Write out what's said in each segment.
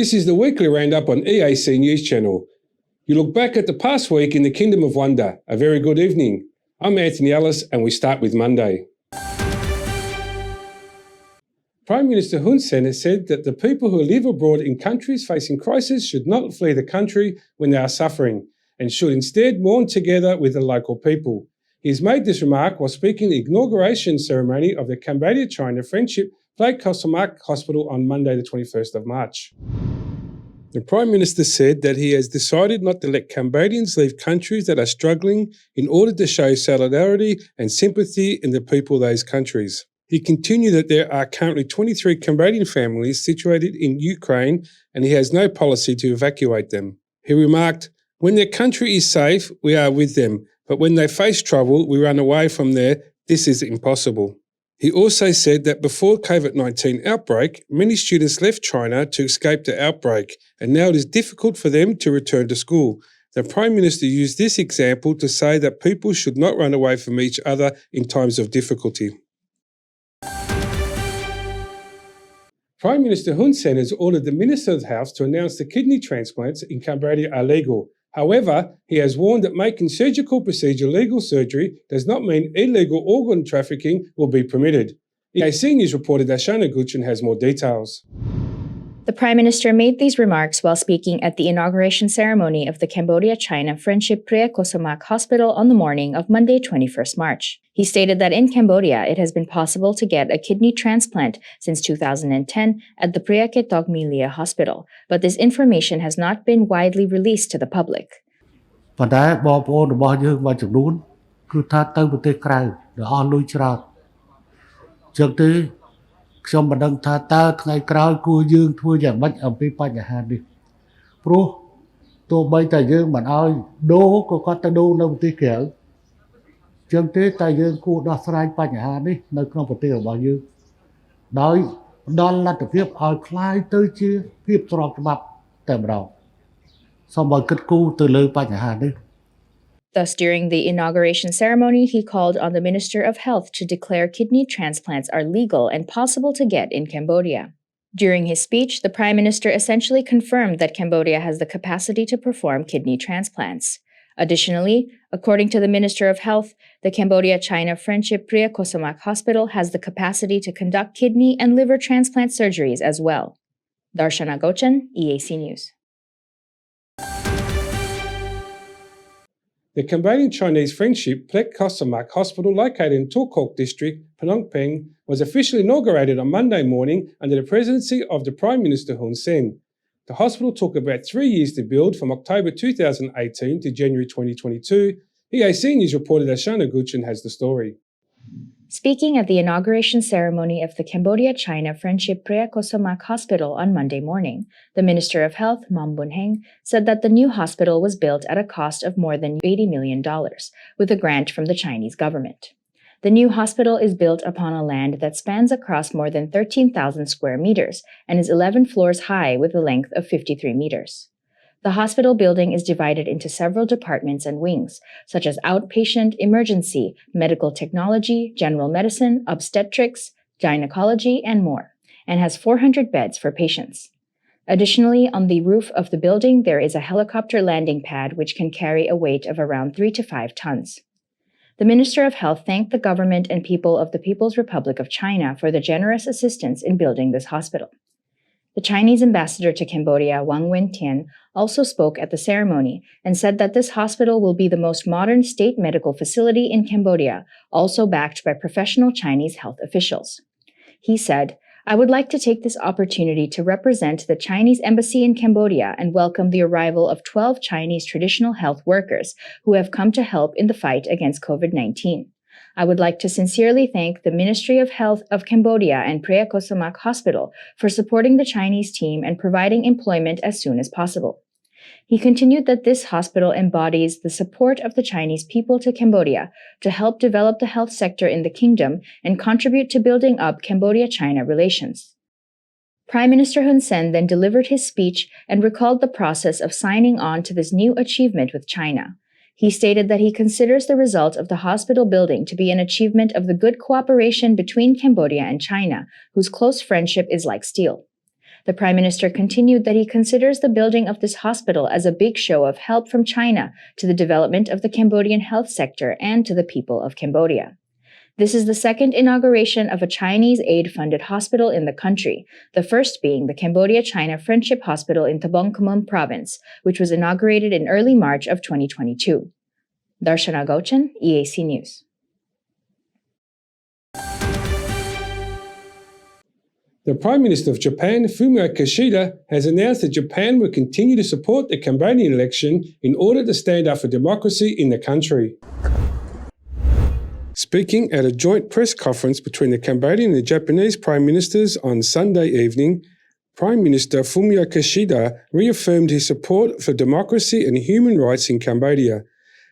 This is the Weekly Roundup on EAC News Channel. You look back at the past week in the Kingdom of Wonder. A very good evening. I'm Anthony Ellis and we start with Monday. Prime Minister Hun Sen has said that the people who live abroad in countries facing crisis should not flee the country when they are suffering and should instead mourn together with the local people. He has made this remark while speaking at the inauguration ceremony of the Cambodia-China Friendship Plate Kosamak Hospital on Monday the 21st of March. The Prime Minister said that he has decided not to let Cambodians leave countries that are struggling in order to show solidarity and sympathy in the people of those countries. He continued that there are currently 23 Cambodian families situated in Ukraine and he has no policy to evacuate them. He remarked, "When their country is safe, we are with them, but when they face trouble, we run away from there. This is impossible." He also said that before COVID-19 outbreak, many students left China to escape the outbreak, and now it is difficult for them to return to school. The Prime Minister used this example to say that people should not run away from each other in times of difficulty. Prime Minister Hun Sen has ordered the Minister of Health to announce that kidney transplants in Cambodia are legal. However, he has warned that making surgical procedure legal surgery does not mean illegal organ trafficking will be permitted. EAC News reporter Darshana Guchan has more details. The Prime Minister made these remarks while speaking at the inauguration ceremony of the Cambodia-China Friendship Plate Kosamak Hospital on the morning of Monday, 21st March. He stated that in Cambodia, it has been possible to get a kidney transplant since 2010 at the Plate Kosamak Hospital, but this information has not been widely released to the public. Trong bản đăng tha ta ngày cao cua dương thua giảm bách ở phía bên nhà hàng đi, pro tôi bây tại dương bản ơi đô có ta đô nông tí kiểu, trong thế tại dương cua đo sai bên nhà hàng đi, nơi không phải tiêu bao nhiêu, đói đo là tập tiếp ở khai tới chia tiếp tròn cái bắp tầm đầu, xong rồi cất cua từ lời bên nhà hàng đi. Thus, during the inauguration ceremony, he called on the Minister of Health to declare kidney transplants are legal and possible to get in Cambodia. During his speech, the Prime Minister essentially confirmed that Cambodia has the capacity to perform kidney transplants. Additionally, according to the Minister of Health, the Cambodia-China Friendship Plate Kosamak Hospital has the capacity to conduct kidney and liver transplant surgeries as well. Darshana Gochan, EAC News. The Cambodian-Chinese Friendship Plate Kosamak Hospital, located in Tukok District, Phnom Penh, was officially inaugurated on Monday morning under the presidency of the Prime Minister Hun Sen. The hospital took about 3 years to build, from October 2018 to January 2022. EAC News reporter Darshana Guchan has the story. Speaking at the inauguration ceremony of the Cambodia-China Friendship Plate Kosamak Hospital on Monday morning, the Minister of Health, Mam Bun Heng, said that the new hospital was built at a cost of more than $80 million, with a grant from the Chinese government. The new hospital is built upon a land that spans across more than 13,000 square meters and is 11 floors high with a length of 53 meters. The hospital building is divided into several departments and wings, such as outpatient, emergency, medical technology, general medicine, obstetrics, gynecology, and more, and has 400 beds for patients. Additionally, on the roof of the building, there is a helicopter landing pad which can carry a weight of around 3 to 5 tons. The Minister of Health thanked the government and people of the People's Republic of China for the generous assistance in building this hospital. The Chinese ambassador to Cambodia, Wang Wentian, also spoke at the ceremony and said that this hospital will be the most modern state medical facility in Cambodia, also backed by professional Chinese health officials. He said, "I would like to take this opportunity to represent the Chinese embassy in Cambodia and welcome the arrival of 12 Chinese traditional health workers who have come to help in the fight against COVID-19. I would like to sincerely thank the Ministry of Health of Cambodia and Plate Kosamak Hospital for supporting the Chinese team and providing employment as soon as possible." He continued that this hospital embodies the support of the Chinese people to Cambodia to help develop the health sector in the kingdom and contribute to building up Cambodia-China relations. Prime Minister Hun Sen then delivered his speech and recalled the process of signing on to this new achievement with China. He stated that he considers the result of the hospital building to be an achievement of the good cooperation between Cambodia and China, whose close friendship is like steel. The Prime Minister continued that he considers the building of this hospital as a big show of help from China to the development of the Cambodian health sector and to the people of Cambodia. This is the second inauguration of a Chinese aid-funded hospital in the country, the first being the Cambodia-China Friendship Hospital in Tabong Khmum Province, which was inaugurated in early March of 2022. Darshana Gauchan, EAC News. The Prime Minister of Japan, Fumio Kishida, has announced that Japan will continue to support the Cambodian election in order to stand up for democracy in the country. Speaking at a joint press conference between the Cambodian and the Japanese Prime Ministers on Sunday evening, Prime Minister Fumio Kishida reaffirmed his support for democracy and human rights in Cambodia,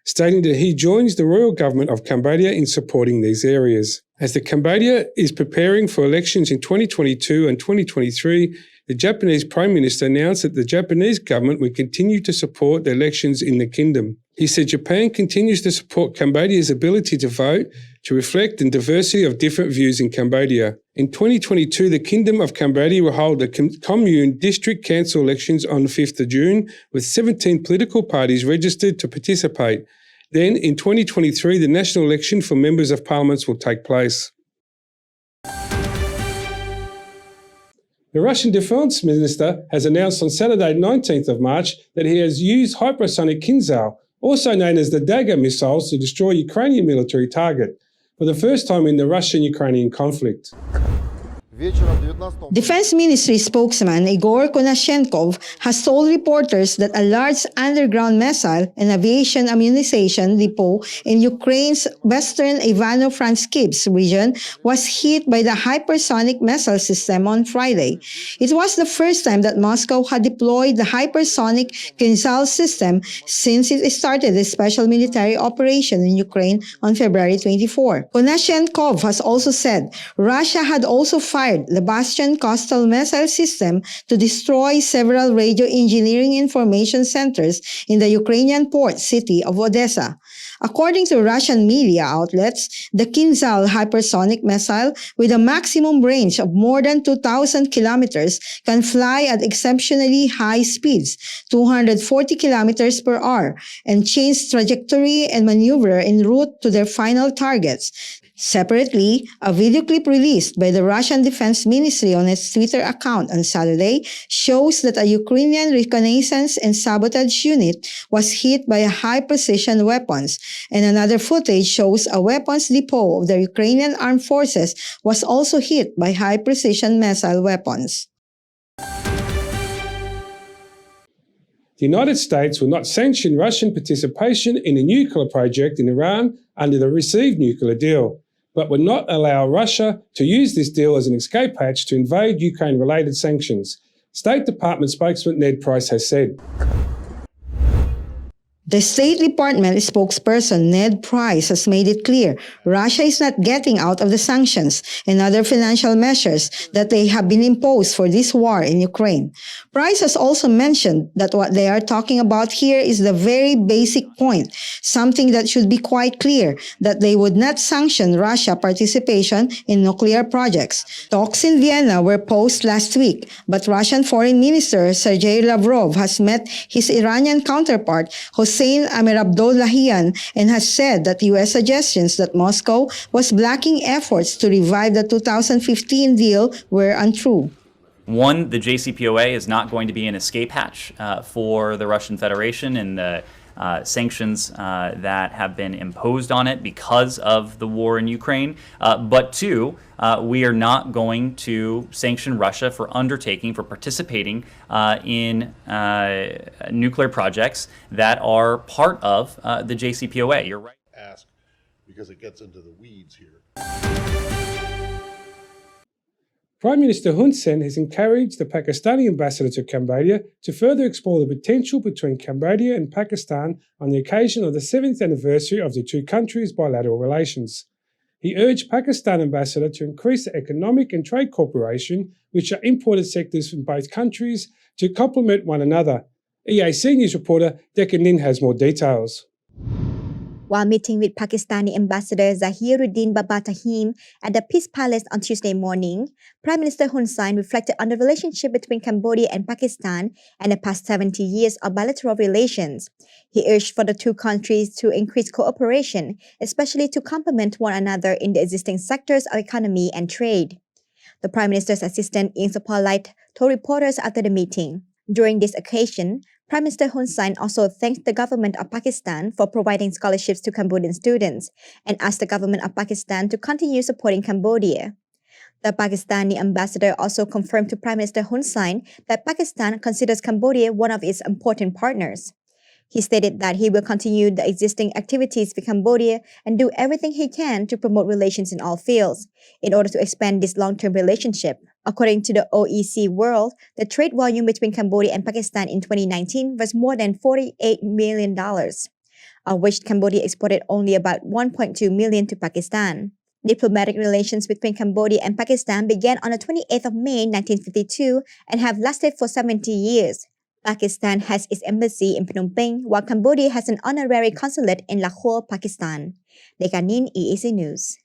stating that he joins the royal government of Cambodia in supporting these areas. As the Cambodia is preparing for elections in 2022 and 2023, the Japanese Prime Minister announced that the Japanese government would continue to support the elections in the kingdom. He said Japan continues to support Cambodia's ability to vote to reflect the diversity of different views in Cambodia. In 2022, the Kingdom of Cambodia will hold the Commune District Council elections on 5th of June, with 17 political parties registered to participate. Then, in 2023, the national election for members of parliaments will take place. The Russian Defense Minister has announced on Saturday, 19th of March, that he has used hypersonic Kinzhal, also known as the Dagger missiles, to destroy Ukrainian military target, for the first time in the Russian-Ukrainian conflict. Defense Ministry spokesman Igor Konashenkov has told reporters that a large underground missile and aviation ammunition depot in Ukraine's western Ivano-Frankivsk region was hit by the hypersonic missile system on Friday. It was the first time that Moscow had deployed the hypersonic Kinzhal system since it started a special military operation in Ukraine on February 24. Konashenkov has also said Russia had also fired the Bastion coastal missile system to destroy several radio engineering information centers in the Ukrainian port city of Odessa. According to Russian media outlets, the Kinzhal hypersonic missile, with a maximum range of more than 2,000 kilometers, can fly at exceptionally high speeds, 240 kilometers per hour, and change trajectory and maneuver en route to their final targets. Separately, a video clip released by the Russian Defense Ministry on its Twitter account on Saturday shows that a Ukrainian reconnaissance and sabotage unit was hit by a high-precision weapons, and another footage shows a weapons depot of the Ukrainian armed forces was also hit by high-precision missile weapons. The United States will not sanction Russian participation in a nuclear project in Iran under the received nuclear deal, but would not allow Russia to use this deal as an escape hatch to invade Ukraine-related sanctions, State Department spokesman Ned Price has said. The State Department spokesperson Ned Price has made it clear Russia is not getting out of the sanctions and other financial measures that they have been imposed for this war in Ukraine. Price has also mentioned that what they are talking about here is the very basic point, something that should be quite clear, that they would not sanction Russia's participation in nuclear projects. Talks in Vienna were paused last week, but Russian Foreign Minister Sergei Lavrov has met his Iranian counterpart Hossein Amirabdollahian and has said that U.S. suggestions that Moscow was blocking efforts to revive the 2015 deal were untrue. One, the JCPOA is not going to be an escape hatch for the Russian Federation and the sanctions that have been imposed on it because of the war in Ukraine. But two, we are not going to sanction Russia for participating in nuclear projects that are part of the JCPOA. You're right. Ask, because it gets into the weeds here. Prime Minister Hun Sen has encouraged the Pakistani ambassador to Cambodia to further explore the potential between Cambodia and Pakistan on the occasion of the 7th anniversary of the two countries' bilateral relations. He urged Pakistan ambassador to increase the economic and trade cooperation, which are important sectors from both countries, to complement one another. EAC News reporter Deccan Nin has more details. While meeting with Pakistani Ambassador Zahiruddin Babatahim at the Peace Palace on Tuesday morning, Prime Minister Hun Sen reflected on the relationship between Cambodia and Pakistan and the past 70 years of bilateral relations. He urged for the two countries to increase cooperation, especially to complement one another in the existing sectors of economy and trade. The Prime Minister's assistant Ieng Sopolite told reporters after the meeting. During this occasion, Prime Minister Hun Sen also thanked the government of Pakistan for providing scholarships to Cambodian students and asked the government of Pakistan to continue supporting Cambodia. The Pakistani ambassador also confirmed to Prime Minister Hun Sen that Pakistan considers Cambodia one of its important partners. He stated that he will continue the existing activities with Cambodia and do everything he can to promote relations in all fields in order to expand this long-term relationship. According to the OEC World, the trade volume between Cambodia and Pakistan in 2019 was more than $48 million, of which Cambodia exported only about $1.2 million to Pakistan. Diplomatic relations between Cambodia and Pakistan began on the 28th of May 1952 and have lasted for 70 years. Pakistan has its embassy in Phnom Penh, while Cambodia has an honorary consulate in Lahore, Pakistan. Dekanin, EAC News.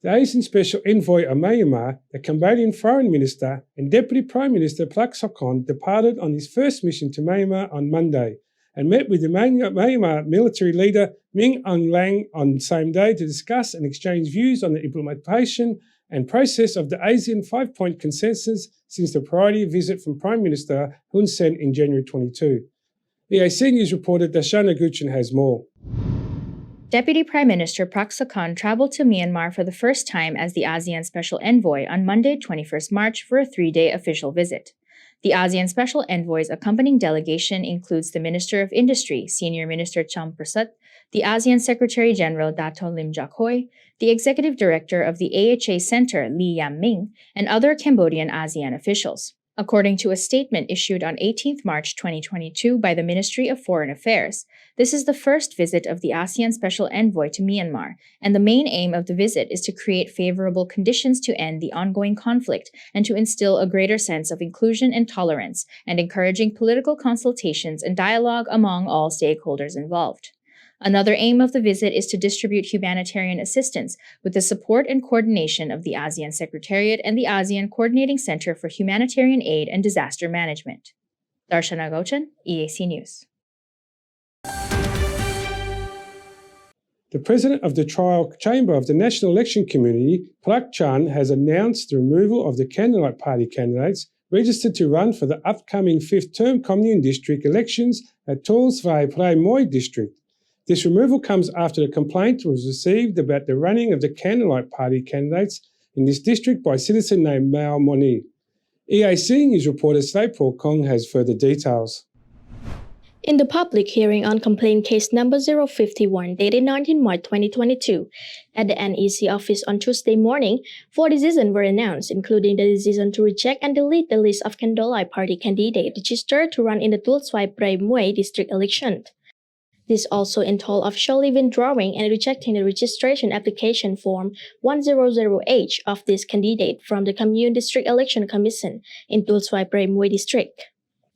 The Asian Special Envoy of Myanmar, the Cambodian Foreign Minister and Deputy Prime Minister Prak Sokhonn departed on his first mission to Myanmar on Monday and met with the Myanmar military leader Min Aung Hlaing on the same day to discuss and exchange views on the implementation and process of the ASEAN 5-point consensus since the priority visit from Prime Minister Hun Sen in January 22. EAC News reporter Dashana Guchen has more. Deputy Prime Minister Prak Sokhonn traveled to Myanmar for the first time as the ASEAN Special Envoy on Monday, 26 March, for a 3-day official visit. The ASEAN Special Envoy's accompanying delegation includes the Minister of Industry, Senior Minister Cham Prasut, the ASEAN Secretary General Dato Lim Jak Hoi, the Executive Director of the AHA Center, Lee Yam Ming, and other Cambodian ASEAN officials. According to a statement issued on 18 March 2022 by the Ministry of Foreign Affairs, this is the first visit of the ASEAN Special Envoy to Myanmar, and the main aim of the visit is to create favorable conditions to end the ongoing conflict and to instill a greater sense of inclusion and tolerance, and encouraging political consultations and dialogue among all stakeholders involved. Another aim of the visit is to distribute humanitarian assistance with the support and coordination of the ASEAN Secretariat and the ASEAN Coordinating Center for Humanitarian Aid and Disaster Management. Darshana Gochan, EAC News. The President of the Trial Chamber of the National Election Community, Prak Chan, has announced the removal of the Candlelight Party candidates registered to run for the upcoming 5th-term Commune District elections at Tuol Svai Prai Moi District. This removal comes after a complaint was received about the running of the Candlelight Party candidates in this district by a citizen named Mao Moni. EAC News reporter Saipol Kong has further details. In the public hearing on complaint case number 051 dated 19 March 2022 at the NEC office on Tuesday morning, 4 decisions were announced, including the decision to reject and delete the list of Candlelight Party candidates registered to run in the Tuol Svai Prai Moi district election. This also entailed officially withdrawing and rejecting the registration application form 100H of this candidate from the Commune District Election Commission in Tuol Svai Prai Moi district.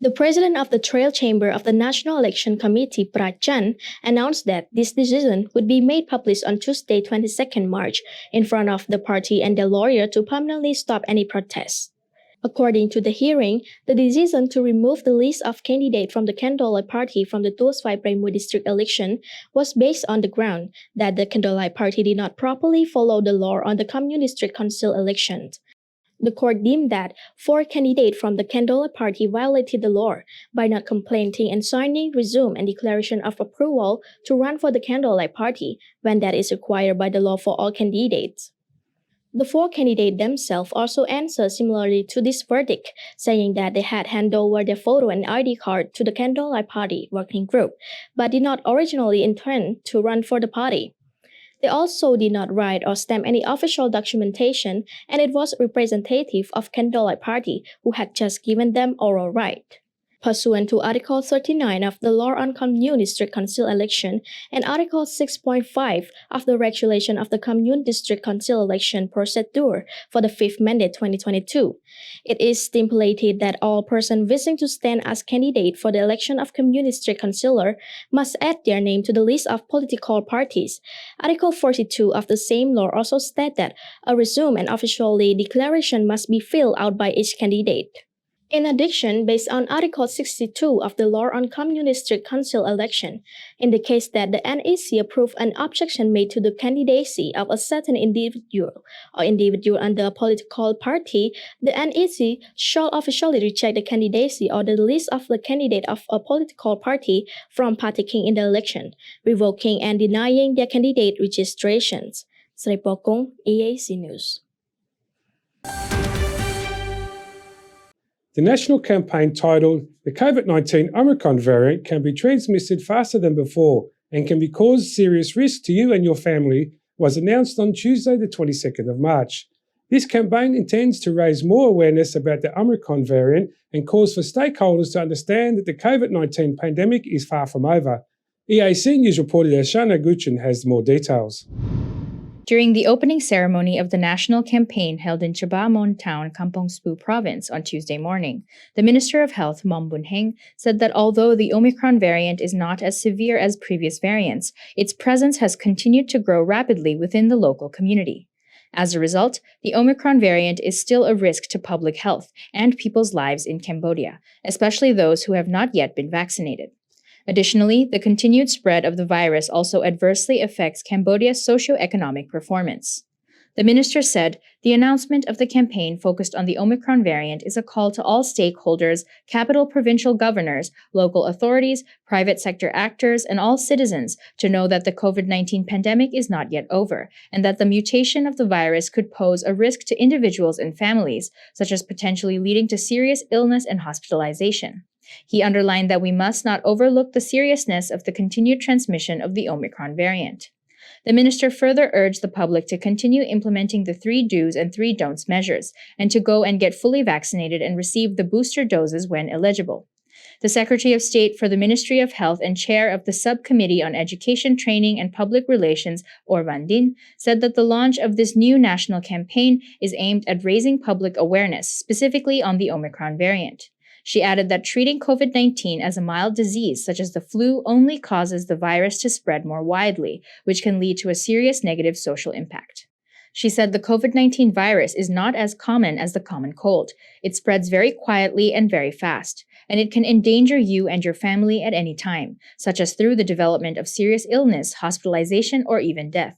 The president of the Trial Chamber of the National Election Committee, Prak Chan, announced that this decision would be made public on Tuesday, 22nd March, in front of the party and their lawyer to permanently stop any protests. According to the hearing, the decision to remove the list of candidates from the Candlelight Party from the Tuol Svai Prai Moi district election was based on the ground that the Candlelight Party did not properly follow the law on the Commune District Council elections. The court deemed that 4 candidates from the Candlelight Party violated the law by not complaining and signing resume and declaration of approval to run for the Candlelight Party when that is required by the law for all candidates. The 4 candidates themselves also answered similarly to this verdict, saying that they had handed over their photo and ID card to the Candlelight Party working group, but did not originally intend to run for the party. They also did not write or stamp any official documentation, and it was representative of Candlelight Party who had just given them oral right. pursuant to Article 39 of the Law on Commune District Council Election and Article 6.5 of the Regulation of the Commune District Council Election Procedure for the 5th Mandate 2022. It is stipulated that all persons wishing to stand as candidate for the election of Commune District Councillor must add their name to the list of political parties. Article 42 of the same law also states that a resume and officially declaration must be filled out by each candidate. In addition, based on Article 62 of the Law on Commune District Council Election, in the case that the NEC approve an objection made to the candidacy of a certain individual or individual under a political party, the NEC shall officially reject the candidacy or the list of the candidate of a political party from partaking in the election, revoking and denying their candidate registrations. Sri Pokong, EAC News. The national campaign titled "The COVID-19 Omicron Variant Can Be Transmitted Faster Than Before and Can Be Cause Serious Risk to You and Your Family" was announced on Tuesday the 22nd of March. This campaign intends to raise more awareness about the Omicron variant and calls for stakeholders to understand that the COVID-19 pandemic is far from over. EAC News reporter Shana Guchen has more details. During the opening ceremony of the national campaign held in Chabamon Town, Kampong Spu Province on Tuesday morning, the Minister of Health, Bun said that although the Omicron variant is not as severe as previous variants, its presence has continued to grow rapidly within the local community. As a result, the Omicron variant is still a risk to public health and people's lives in Cambodia, especially those who have not yet been vaccinated. Additionally, the continued spread of the virus also adversely affects Cambodia's socio-economic performance. The minister said the announcement of the campaign focused on the Omicron variant is a call to all stakeholders, capital provincial governors, local authorities, private sector actors, and all citizens to know that the COVID-19 pandemic is not yet over, and that the mutation of the virus could pose a risk to individuals and families, such as potentially leading to serious illness and hospitalization. He underlined that we must not overlook the seriousness of the continued transmission of the Omicron variant. The minister further urged the public to continue implementing the 3 do's and 3 don'ts measures and to go and get fully vaccinated and receive the booster doses when eligible. The Secretary of State for the Ministry of Health and Chair of the Subcommittee on Education, Training and Public Relations, Van Din, said that the launch of this new national campaign is aimed at raising public awareness, specifically on the Omicron variant. She added that treating COVID-19 as a mild disease such as the flu only causes the virus to spread more widely, which can lead to a serious negative social impact. She said the COVID-19 virus is not as common as the common cold. It spreads very quietly and very fast, and it can endanger you and your family at any time, such as through the development of serious illness, hospitalization, or even death.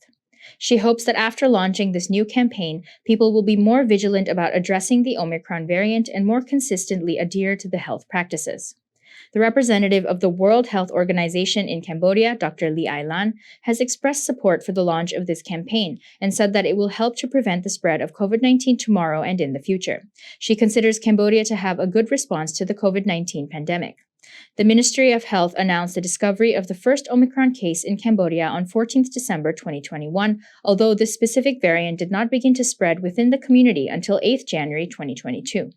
She hopes that after launching this new campaign, people will be more vigilant about addressing the Omicron variant and more consistently adhere to the health practices. The representative of the World Health Organization in Cambodia, Dr. Lee Ai Lan, has expressed support for the launch of this campaign and said that it will help to prevent the spread of COVID-19 tomorrow and in the future. She considers Cambodia to have a good response to the COVID-19 pandemic. The Ministry of Health announced the discovery of the first Omicron case in Cambodia on 14th December 2021, although this specific variant did not begin to spread within the community until 8th January 2022.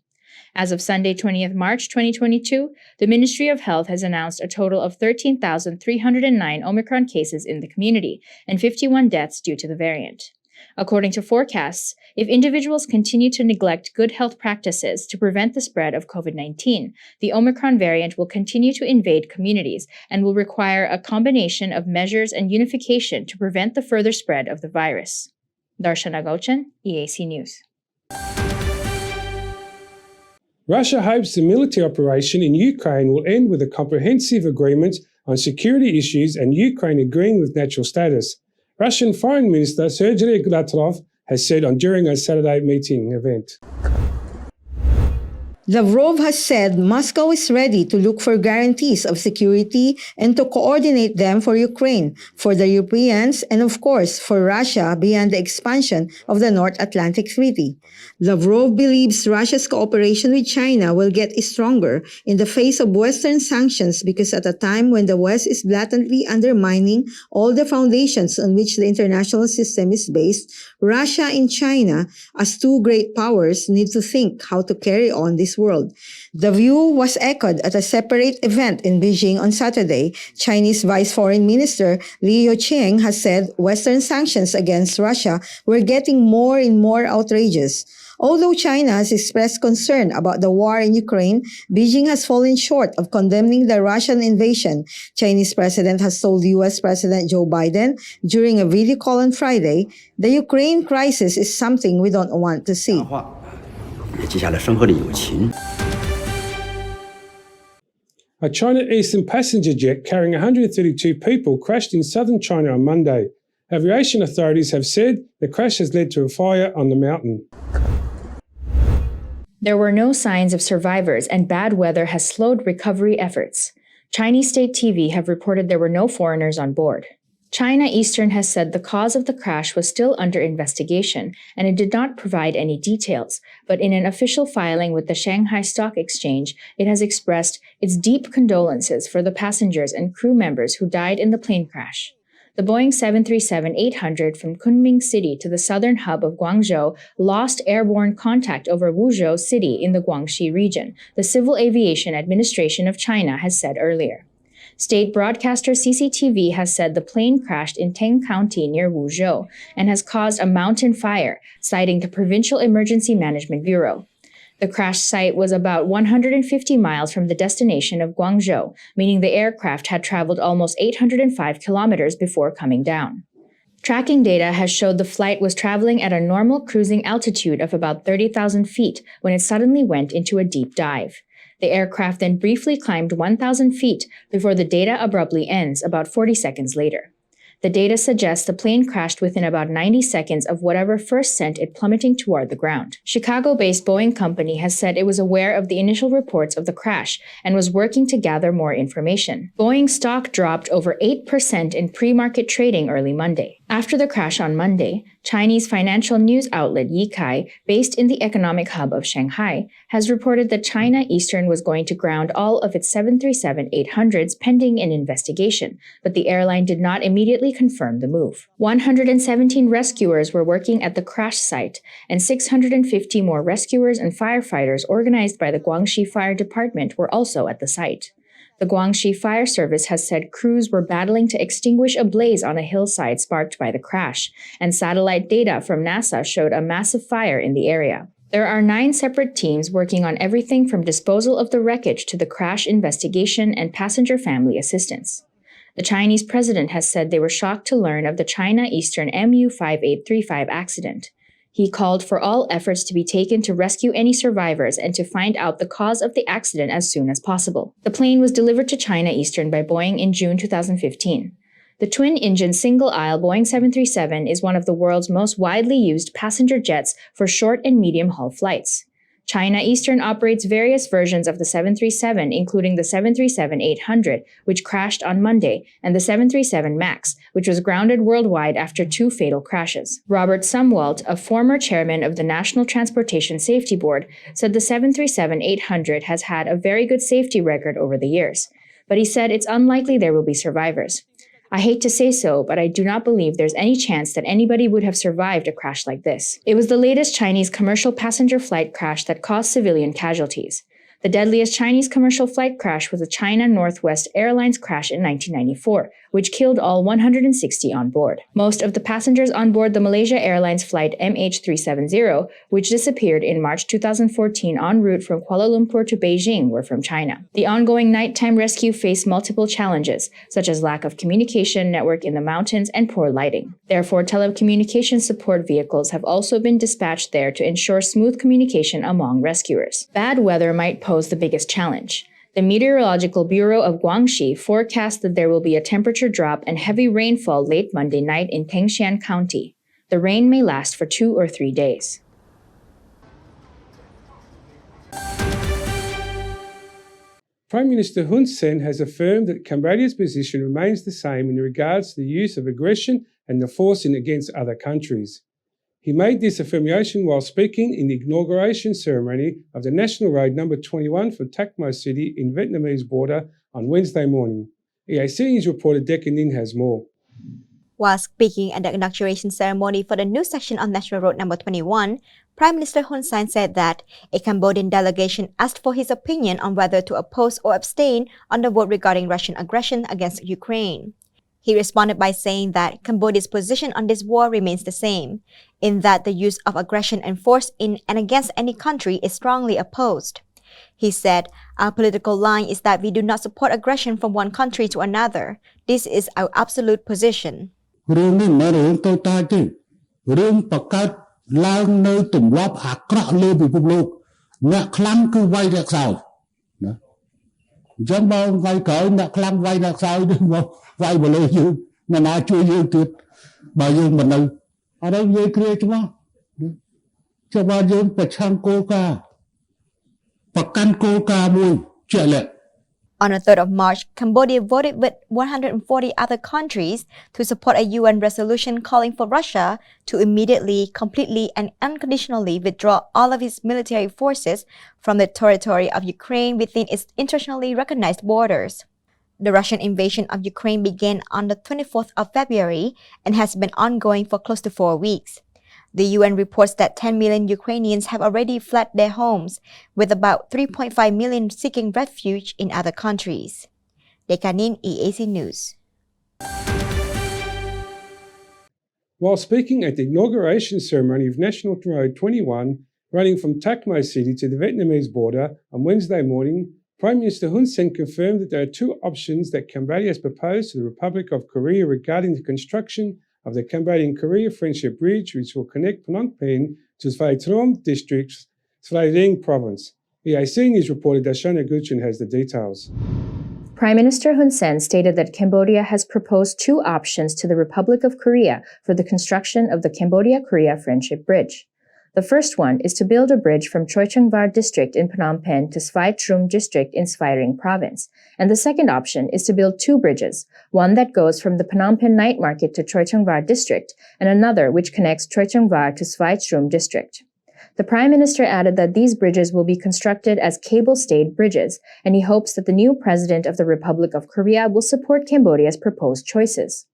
As of Sunday, 20th March 2022, the Ministry of Health has announced a total of 13,309 Omicron cases in the community and 51 deaths due to the variant. According to forecasts, if individuals continue to neglect good health practices to prevent the spread of COVID-19, the Omicron variant will continue to invade communities and will require a combination of measures and unification to prevent the further spread of the virus. Darshana Gauchan, EAC News. Russia hopes the military operation in Ukraine will end with a comprehensive agreement on security issues and Ukraine agreeing with natural status. Russian Foreign Minister Sergei Lavrov has said during a Saturday meeting event. Lavrov has said Moscow is ready to look for guarantees of security and to coordinate them for Ukraine, for the Europeans, and of course for Russia beyond the expansion of the North Atlantic Treaty. Lavrov believes Russia's cooperation with China will get stronger in the face of Western sanctions because at a time when the West is blatantly undermining all the foundations on which the international system is based, Russia and China, as 2 great powers, need to think how to carry on this today's world. The view was echoed at a separate event in Beijing on Saturday. Chinese Vice Foreign Minister Li Yuqiang has said Western sanctions against Russia were getting more and more outrageous. Although China has expressed concern about the war in Ukraine, Beijing has fallen short of condemning the Russian invasion. Chinese president has told U.S. President Joe Biden during a video call on Friday, the Ukraine crisis is something we don't want to see. A China Eastern passenger jet carrying 132 people crashed in southern China on Monday. Aviation authorities have said the crash has led to a fire on the mountain. There were no signs of survivors, and bad weather has slowed recovery efforts. Chinese state TV have reported there were no foreigners on board. China Eastern has said the cause of the crash was still under investigation, and it did not provide any details. But in an official filing with the Shanghai Stock Exchange, it has expressed its deep condolences for the passengers and crew members who died in the plane crash. The Boeing 737-800 from Kunming City to the southern hub of Guangzhou lost airborne contact over Wuzhou City in the Guangxi region, the Civil Aviation Administration of China has said earlier. State broadcaster CCTV has said the plane crashed in Teng County near Wuzhou and has caused a mountain fire, citing the Provincial Emergency Management Bureau. The crash site was about 150 miles from the destination of Guangzhou, meaning the aircraft had traveled almost 805 kilometers before coming down. Tracking data has showed the flight was traveling at a normal cruising altitude of about 30,000 feet when it suddenly went into a deep dive. The aircraft then briefly climbed 1,000 feet before the data abruptly ends about 40 seconds later. The data suggests the plane crashed within about 90 seconds of whatever first sent it plummeting toward the ground. Chicago-based Boeing Company has said it was aware of the initial reports of the crash and was working to gather more information. Boeing stock dropped over 8% in pre-market trading early Monday. After the crash on Monday, Chinese financial news outlet Yikai, based in the economic hub of Shanghai, has reported that China Eastern was going to ground all of its 737-800s pending an investigation, but the airline did not immediately confirm the move. 117 rescuers were working at the crash site, and 650 more rescuers and firefighters organized by the Guangxi Fire Department were also at the site. The Guangxi Fire Service has said crews were battling to extinguish a blaze on a hillside sparked by the crash, and satellite data from NASA showed a massive fire in the area. There are 9 separate teams working on everything from disposal of the wreckage to the crash investigation and passenger family assistance. The Chinese president has said they were shocked to learn of the China Eastern MU-5835 accident. He called for all efforts to be taken to rescue any survivors and to find out the cause of the accident as soon as possible. The plane was delivered to China Eastern by Boeing in June 2015. The twin-engine single-aisle Boeing 737 is one of the world's most widely used passenger jets for short and medium-haul flights. China Eastern operates various versions of the 737, including the 737-800, which crashed on Monday, and the 737 MAX, which was grounded worldwide after 2 fatal crashes. Robert Sumwalt, a former chairman of the National Transportation Safety Board, said the 737-800 has had a very good safety record over the years, but he said it's unlikely there will be survivors. I hate to say so, but I do not believe there's any chance that anybody would have survived a crash like this. It was the latest Chinese commercial passenger flight crash that caused civilian casualties. The deadliest Chinese commercial flight crash was the China Northwest Airlines crash in 1994, which killed all 160 on board. Most of the passengers on board the Malaysia Airlines flight MH370, which disappeared in March 2014 en route from Kuala Lumpur to Beijing, were from China. The ongoing nighttime rescue faced multiple challenges, such as lack of communication network in the mountains and poor lighting. Therefore, telecommunication support vehicles have also been dispatched there to ensure smooth communication among rescuers. Bad weather might pose the biggest challenge. The Meteorological Bureau of Guangxi forecasts that there will be a temperature drop and heavy rainfall late Monday night in Tangshan County. The rain may last for 2 or 3 days. Prime Minister Hun Sen has affirmed that Cambodia's position remains the same in regards to the use of aggression and the forcing against other countries. He made this affirmation while speaking in the inauguration ceremony of the National Road No. 21 from Tak Mo City in Vietnamese border on Wednesday morning. EAC News reporter Decca Nin has more. While speaking at the inauguration ceremony for the new section of National Road No. 21, Prime Minister Hun Sen said that a Cambodian delegation asked for his opinion on whether to oppose or abstain on the vote regarding Russian aggression against Ukraine. He responded by saying that Cambodia's position on this war remains the same, in that the use of aggression and force in and against any country is strongly opposed. He said, "Our political line is that we do not support aggression from one country to another. This is our absolute position." រឿងនេះមិនមែនរឿងតូចតាចទេរឿងបង្កើតឡើងនៅទម្លាប់អាក្រក់លើពិភពលោកអ្នកខ្លាំងគឺវាយអ្នកខ្សោយណាអញ្ចឹងបើវាយក្រោយអ្នកខ្លាំងវាយអ្នកខ្សោយទៅមកវាយមកលើយើងអ្នកណាជួយយើងទៀតបើយើងមិននៅអត់ឲ្យនិយាយគ្រាច្បាស់ចាំបើយើងប្រឆាំងគោលការណ៍ប្រកាន់គោលការណ៍មួយជាក់លាក់ On the 3rd of March, Cambodia voted with 140 other countries to support a UN resolution calling for Russia to immediately, completely, and unconditionally withdraw all of its military forces from the territory of Ukraine within its internationally recognized borders. The Russian invasion of Ukraine began on the 24th of February and has been ongoing for close to 4 weeks. The UN reports that 10 million Ukrainians have already fled their homes, with about 3.5 million seeking refuge in other countries. Dekanin, EAC News. While speaking at the inauguration ceremony of National Road 21, running from Takmo City to the Vietnamese border on Wednesday morning, Prime Minister Hun Sen confirmed that there are two options that Cambodia has proposed to the Republic of Korea regarding the construction of the Cambodian-Korea Friendship Bridge, which will connect Phnom Penh to Svay Trom District's Svay Rieng Province. EAC News reporter Dashona Guchin has the details. Prime Minister Hun Sen stated that Cambodia has proposed two options to the Republic of Korea for the construction of the Cambodia-Korea Friendship Bridge. The first one is to build a bridge from Choi Chung Var District in Phnom Penh to Svay Trom District in Svay Rieng Province. And the second option is to build two bridges, one that goes from the Phnom Penh Night Market to Choi Chung Var District, and another which connects Choi Chung Var to Svay Trom District. The Prime Minister added that these bridges will be constructed as cable-stayed bridges, and he hopes that the new President of the Republic of Korea will support Cambodia's proposed choices.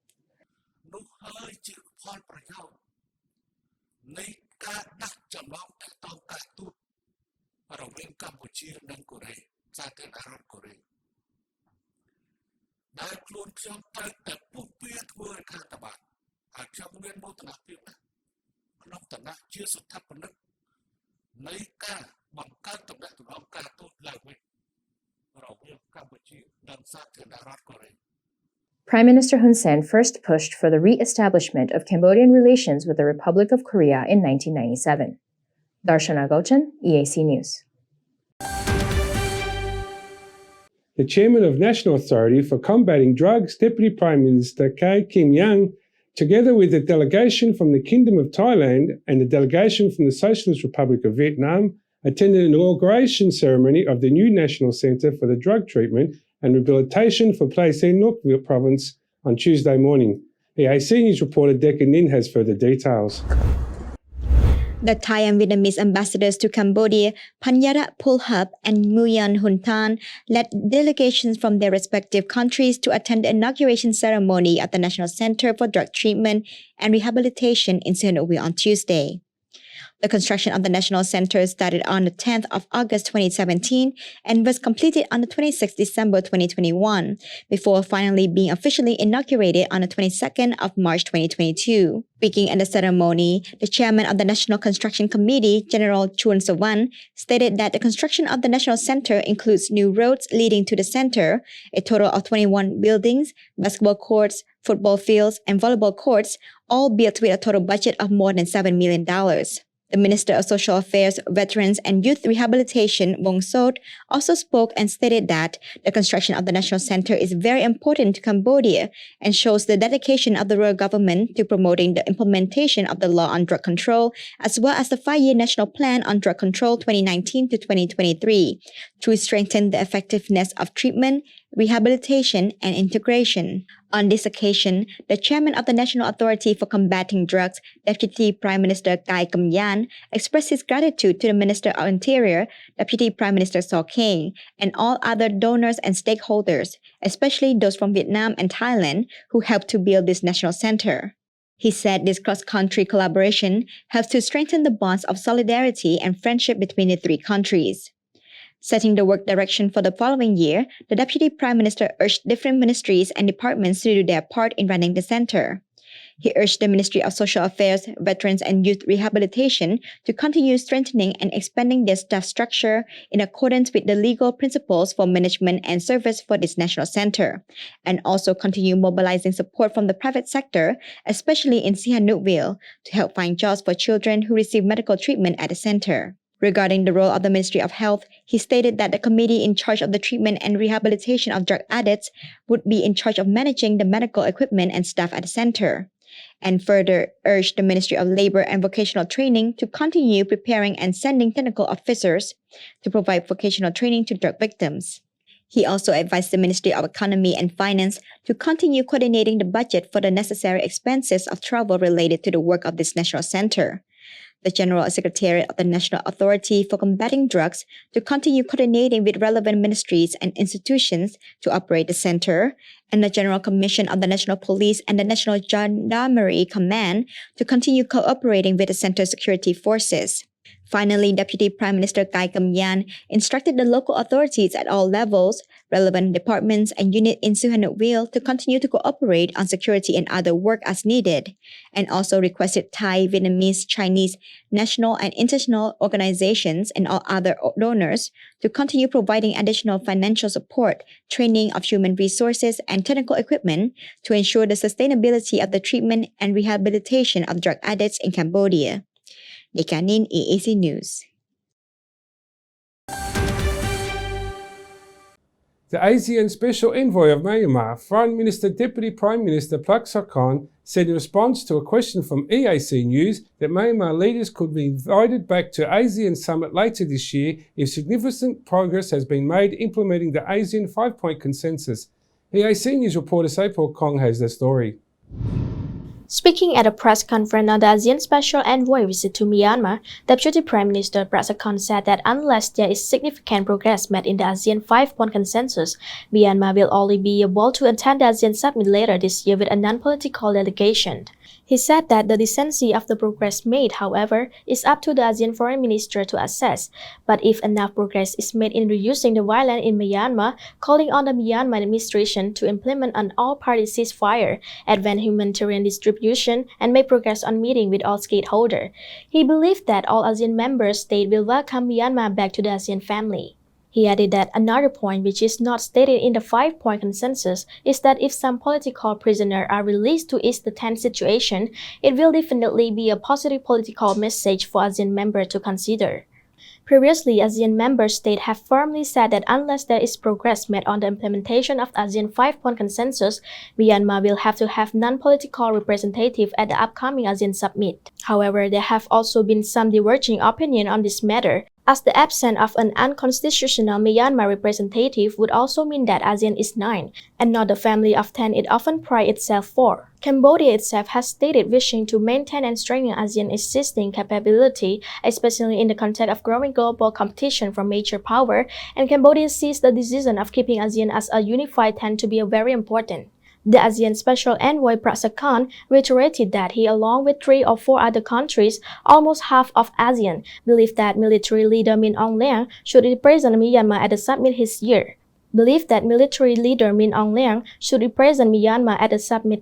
Prime Minister Hun Sen first pushed for the re-establishment of Cambodian relations with the Republic of Korea in 1997. Darshana Gochan, EAC News. The Chairman of National Authority for Combating Drugs, Deputy Prime Minister K. Kim Young, together with a delegation from the Kingdom of Thailand and a delegation from the Socialist Republic of Vietnam, attended an inauguration ceremony of the new National Centre for the Drug Treatment and Rehabilitation for Place Nok Province on Tuesday morning. EAC News reporter Decca Nin has further details. The Thai and Vietnamese ambassadors to Cambodia, Panyarat Pulhap and Nguyen Hun Tan, led delegations from their respective countries to attend the inauguration ceremony at the National Center for Drug Treatment and Rehabilitation in Sihanoukville on Tuesday. The construction of the National Center started on the 10th of August 2017 and was completed on the 26th December 2021, before finally being officially inaugurated on the 22nd of March 2022. Speaking at the ceremony, the chairman of the National Construction Committee, General Chun Sawan, stated that the construction of the National Center includes new roads leading to the center, a total of 21 buildings, basketball courts, football fields, and volleyball courts, all built with a total budget of more than $7 million. The Minister of Social Affairs, Veterans and Youth Rehabilitation, Wong Sot, also spoke and stated that the construction of the National Center is very important to Cambodia and shows the dedication of the royal government to promoting the implementation of the law on drug control, as well as the 5-year National Plan on Drug Control 2019 to 2023, to strengthen the effectiveness of treatment, rehabilitation, and integration. On this occasion, the chairman of the National Authority for Combating Drugs, Deputy Prime Minister Kai Kum Yan, expressed his gratitude to the Minister of Interior, Deputy Prime Minister So Keng, and all other donors and stakeholders, especially those from Vietnam and Thailand, who helped to build this national center. He said this cross-country collaboration helps to strengthen the bonds of solidarity and friendship between the three countries. Setting the work direction for the following year, the Deputy Prime Minister urged different ministries and departments to do their part in running the center. He urged the Ministry of Social Affairs, Veterans and Youth Rehabilitation to continue strengthening and expanding their staff structure in accordance with the legal principles for management and service for this national center, and also continue mobilizing support from the private sector, especially in Sihanoukville, to help find jobs for children who receive medical treatment at the center. Regarding the role of the Ministry of Health, he stated that the committee in charge of the treatment and rehabilitation of drug addicts would be in charge of managing the medical equipment and staff at the center, and further urged the Ministry of Labor and Vocational Training to continue preparing and sending technical officers to provide vocational training to drug victims. He also advised the Ministry of Economy and Finance to continue coordinating the budget for the necessary expenses of travel related to the work of this national center. The General Secretariat of the National Authority for Combating Drugs to continue coordinating with relevant ministries and institutions to operate the center, and the General Commission of the National Police and the National Gendarmerie Command to continue cooperating with the center's security forces. Finally, Deputy Prime Minister Kai Kam-yan instructed the local authorities at all levels, relevant departments and units in Sihanoukville to continue to cooperate on security and other work as needed, and also requested Thai, Vietnamese, Chinese, national and international organizations and all other donors to continue providing additional financial support, training of human resources and technical equipment to ensure the sustainability of the treatment and rehabilitation of drug addicts in Cambodia. Nikanin, EAC News. The ASEAN Special Envoy of Myanmar, Foreign Minister Deputy Prime Minister Prak Sokhonn, said in response to a question from EAC News that Myanmar leaders could be invited back to ASEAN Summit later this year if significant progress has been made implementing the ASEAN 5-point consensus. EAC News reporter Sepol Kong has the story. Speaking at a press conference on the ASEAN Special Envoy visit to Myanmar, Deputy Prime Minister Prak Sokhonn said that unless there is significant progress made in the ASEAN 5-point consensus, Myanmar will only be able to attend the ASEAN Summit later this year with a non-political delegation. He said that the decency of the progress made, however, is up to the ASEAN Foreign Minister to assess, but if enough progress is made in reducing the violence in Myanmar, calling on the Myanmar administration to implement an all-party ceasefire, advance humanitarian distribution, and make progress on meeting with all stakeholders. He believed that all ASEAN member states will welcome Myanmar back to the ASEAN family. He added that another point which is not stated in the 5-point consensus is that if some political prisoners are released to ease the tense situation, it will definitely be a positive political message for ASEAN members to consider. Previously, ASEAN member states have firmly said that unless there is progress made on the implementation of ASEAN 5-point consensus, Myanmar will have to have non-political representative at the upcoming ASEAN summit. However, there have also been some diverging opinions on this matter, as the absence of an unconstitutional Myanmar representative would also mean that ASEAN is 9, and not the family of 10 it often prides itself for. Cambodia itself has stated wishing to maintain and strengthen ASEAN's existing capability, especially in the context of growing global competition from major power, and Cambodia sees the decision of keeping ASEAN as a unified 10 to be very important. The ASEAN Special Envoy Prak Sokhonn reiterated that he, along with 3 or 4 other countries, almost half of ASEAN, believe that military leader Min Aung Hlaing should represent Myanmar at the summit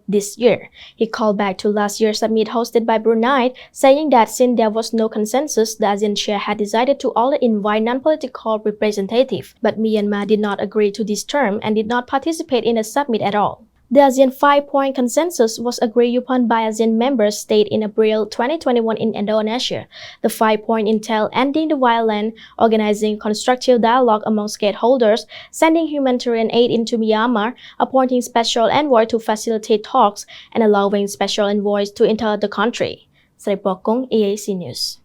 this year. He called back to last year's summit hosted by Brunei, saying that since there was no consensus, the ASEAN chair had decided to only invite non-political representatives, but Myanmar did not agree to this term and did not participate in the summit at all. The ASEAN 5-point consensus was agreed upon by ASEAN member states in April 2021 in Indonesia. The 5-point entail ending the violence, organizing constructive dialogue among stakeholders, sending humanitarian aid into Myanmar, appointing special envoy to facilitate talks, and allowing special envoys to enter the country. Sripokong, EAC News.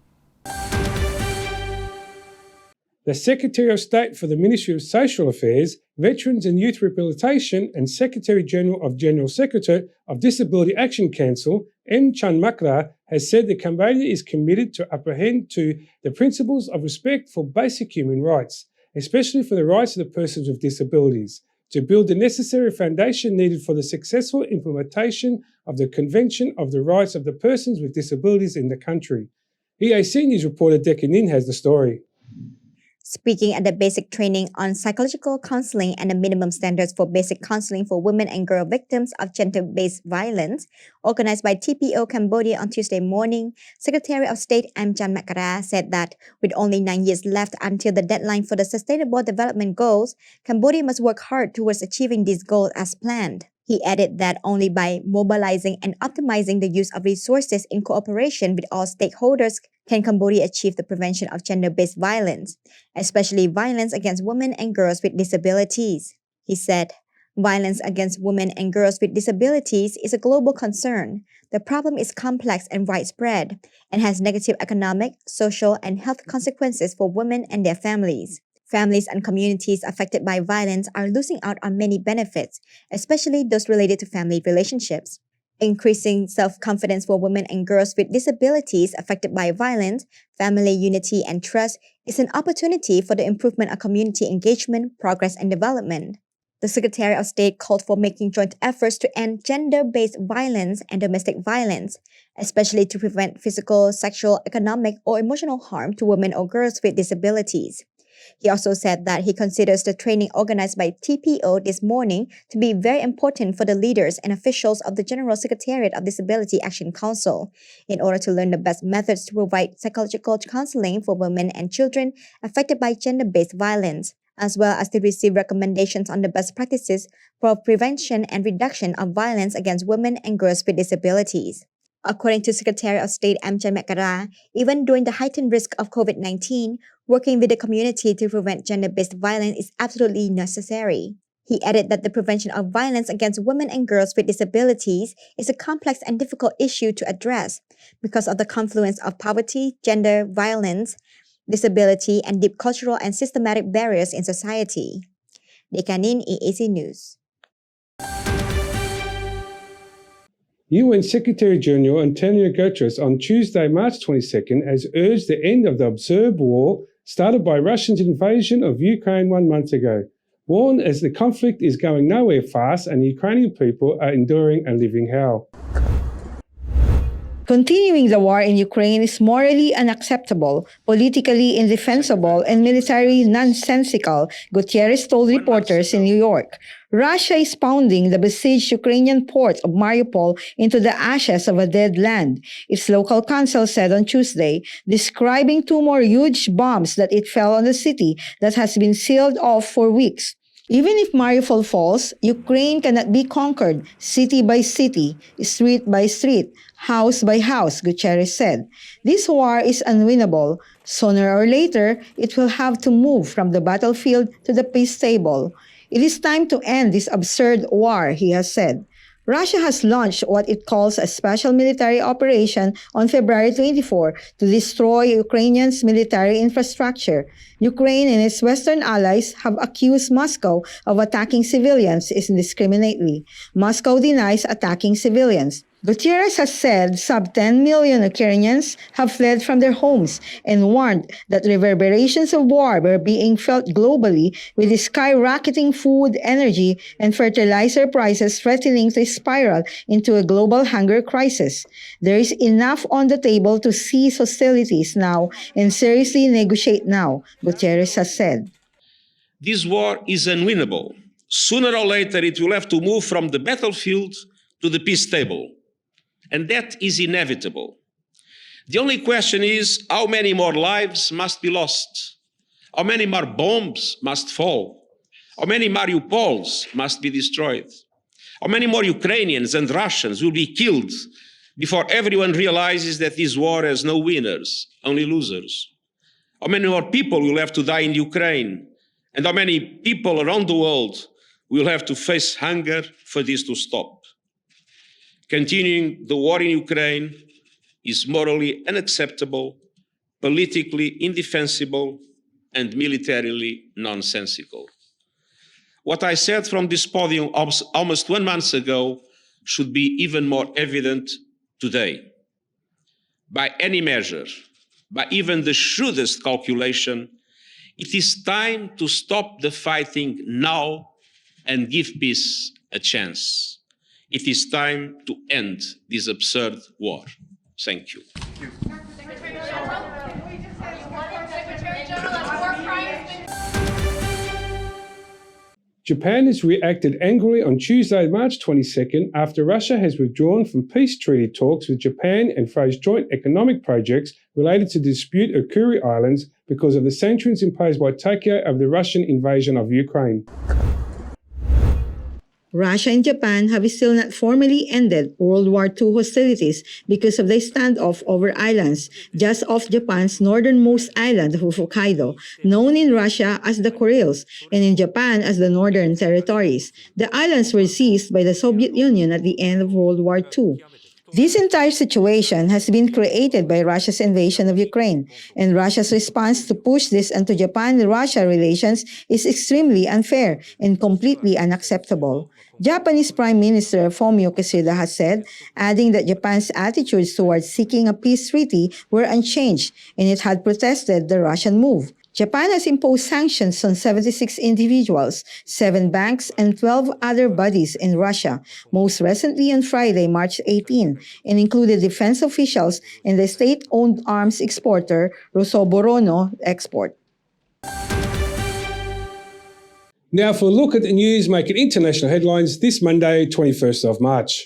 The Secretary of State for the Ministry of Social Affairs, Veterans and Youth Rehabilitation and Secretary-General of General Secretary of Disability Action Council, M. Chan Makra, has said that Cambodia is committed to apprehend to the principles of respect for basic human rights, especially for the rights of the persons with disabilities, to build the necessary foundation needed for the successful implementation of the Convention of the Rights of the Persons with Disabilities in the country. EAC News reporter Decca Nin has the story. Speaking at the basic training on psychological counseling and the minimum standards for basic counseling for women and girl victims of gender-based violence, organized by TPO Cambodia on Tuesday morning, Secretary of State Amjan Makara said that with only 9 years left until the deadline for the Sustainable Development Goals, Cambodia must work hard towards achieving these goals as planned. He added that only by mobilizing and optimizing the use of resources in cooperation with all stakeholders can Cambodia achieve the prevention of gender-based violence, especially violence against women and girls with disabilities. He said, "Violence against women and girls with disabilities is a global concern. The problem is complex and widespread and has negative economic, social, and health consequences for women and their families. Families and communities affected by violence are losing out on many benefits, especially those related to family relationships. Increasing self-confidence for women and girls with disabilities affected by violence, family unity, and trust is an opportunity for the improvement of community engagement, progress, and development." The Secretary of State called for making joint efforts to end gender-based violence and domestic violence, especially to prevent physical, sexual, economic, or emotional harm to women or girls with disabilities. He also said that he considers the training organized by TPO this morning to be very important for the leaders and officials of the General Secretariat of Disability Action Council in order to learn the best methods to provide psychological counseling for women and children affected by gender-based violence, as well as to receive recommendations on the best practices for prevention and reduction of violence against women and girls with disabilities. According to Secretary of State Amjan Makara, even during the heightened risk of COVID-19, working with the community to prevent gender-based violence is absolutely necessary. He added that the prevention of violence against women and girls with disabilities is a complex and difficult issue to address because of the confluence of poverty, gender, violence, disability, and deep cultural and systematic barriers in society. Dekanin, EAC News. UN Secretary-General Antonio Guterres on Tuesday, March 22nd, has urged the end of the absurd war started by Russia's invasion of Ukraine 1 month ago, warned as the conflict is going nowhere fast and Ukrainian people are enduring a living hell. Continuing the war in Ukraine is morally unacceptable, politically indefensible, and militarily nonsensical, Guterres told reporters in New York. Russia is pounding the besieged Ukrainian port of Mariupol into the ashes of a dead land, its local council said on Tuesday, describing 2 more huge bombs that it fell on the city that has been sealed off for weeks. Even if Mariupol falls, Ukraine cannot be conquered city by city, street by street, house by house, Guterres said. This war is unwinnable. Sooner or later, it will have to move from the battlefield to the peace table. It is time to end this absurd war, he has said. Russia has launched what it calls a special military operation on February 24 to destroy Ukrainians' military infrastructure. Ukraine and its Western allies have accused Moscow of attacking civilians indiscriminately. Moscow denies attacking civilians. Guterres has said sub-10 million Ukrainians have fled from their homes and warned that reverberations of war were being felt globally with the skyrocketing food, energy, and fertilizer prices threatening to spiral into a global hunger crisis. There is enough on the table to cease hostilities now and seriously negotiate now, Guterres has said. This war is unwinnable. Sooner or later, it will have to move from the battlefield to the peace table. And that is inevitable. The only question is, how many more lives must be lost? How many more bombs must fall? How many Mariupols must be destroyed? How many more Ukrainians and Russians will be killed before everyone realizes that this war has no winners, only losers? How many more people will have to die in Ukraine? And how many people around the world will have to face hunger for this to stop? Continuing the war in Ukraine is morally unacceptable, politically indefensible, and militarily nonsensical. What I said from this podium almost 1 month ago should be even more evident today. By any measure, by even the shrewdest calculation, it is time to stop the fighting now and give peace a chance. It is time to end this absurd war. Thank you. Japan has reacted angrily on Tuesday, March 22nd, after Russia has withdrawn from peace treaty talks with Japan and froze joint economic projects related to the dispute of Kuril Islands because of the sanctions imposed by Tokyo over the Russian invasion of Ukraine. Russia and Japan have still not formally ended World War II hostilities because of the standoff over islands just off Japan's northernmost island of Hokkaido, known in Russia as the Kurils and in Japan as the Northern Territories. The islands were seized by the Soviet Union at the end of World War II. This entire situation has been created by Russia's invasion of Ukraine, and Russia's response to push this into Japan-Russia relations is extremely unfair and completely unacceptable. Japanese Prime Minister Fumio Kishida has said, adding that Japan's attitudes towards seeking a peace treaty were unchanged, and it had protested the Russian move. Japan has imposed sanctions on 76 individuals, 7 banks, and 12 other bodies in Russia, most recently on Friday, March 18, and included defense officials and the state-owned arms exporter Rosoborono Export. Now for a look at the news making international headlines this Monday, 21st of March.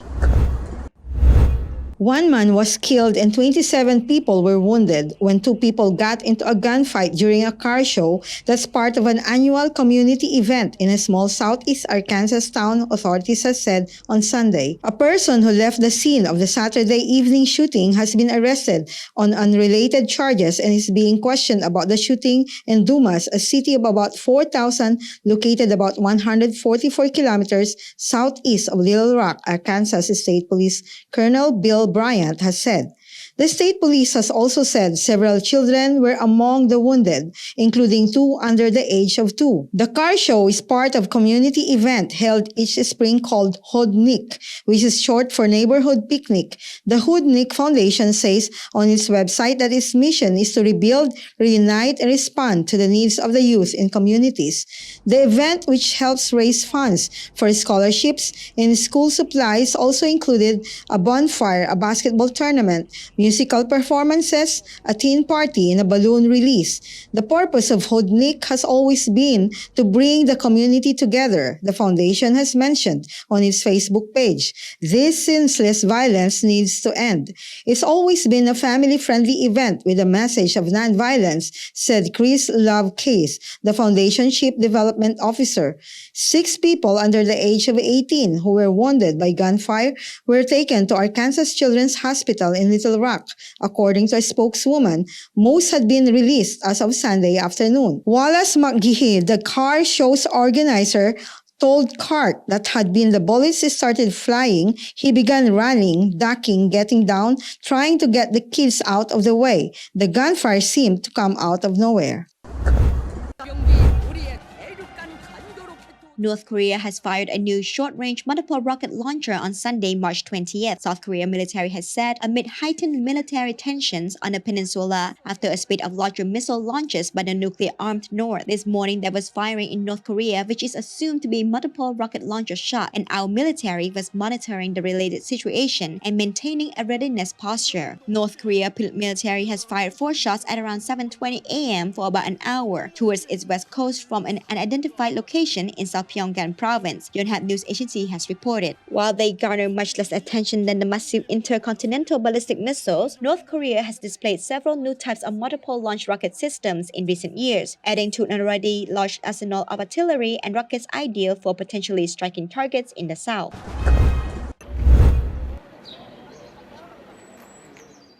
1 man was killed and 27 people were wounded when 2 people got into a gunfight during a car show that's part of an annual community event in a small southeast Arkansas town, authorities have said on Sunday. A person who left the scene of the Saturday evening shooting has been arrested on unrelated charges and is being questioned about the shooting in Dumas, a city of about 4,000 located about 144 kilometers southeast of Little Rock, Arkansas State Police Colonel Bill Bryant has said. The state police has also said several children were among the wounded, including 2 under the age of 2. The car show is part of a community event held each spring called Hoodnik, which is short for Neighborhood Picnic. The Hoodnik Foundation says on its website that its mission is to rebuild, reunite, and respond to the needs of the youth in communities. The event, which helps raise funds for scholarships and school supplies, also included a bonfire, a basketball tournament, musical performances, a teen party, and a balloon release. The purpose of Hoodnik has always been to bring the community together, the foundation has mentioned on its Facebook page. This senseless violence needs to end. It's always been a family-friendly event with a message of nonviolence, said Chris Love Case, the foundation chief development officer. 6 people under the age of 18 who were wounded by gunfire were taken to Arkansas Children's Hospital in Little Rock. According to a spokeswoman, most had been released as of Sunday afternoon. Wallace McGehee, the car show's organizer, told CART that had been the bullets started flying, he began running, ducking, getting down, trying to get the kids out of the way. The gunfire seemed to come out of nowhere. North Korea has fired a new short-range multiple rocket launcher on Sunday, March 20th. South Korea military has said amid heightened military tensions on the peninsula after a spate of larger missile launches by the nuclear-armed North. This morning, there was firing in North Korea, which is assumed to be multiple rocket launcher shot, and our military was monitoring the related situation and maintaining a readiness posture. North Korea military has fired 4 shots at around 7:20 a.m. for about an hour towards its west coast from an unidentified location in South Pyongyang province, Yonhap News Agency has reported. While they garner much less attention than the massive intercontinental ballistic missiles, North Korea has displayed several new types of multiple launch rocket systems in recent years, adding to an already large arsenal of artillery and rockets ideal for potentially striking targets in the south.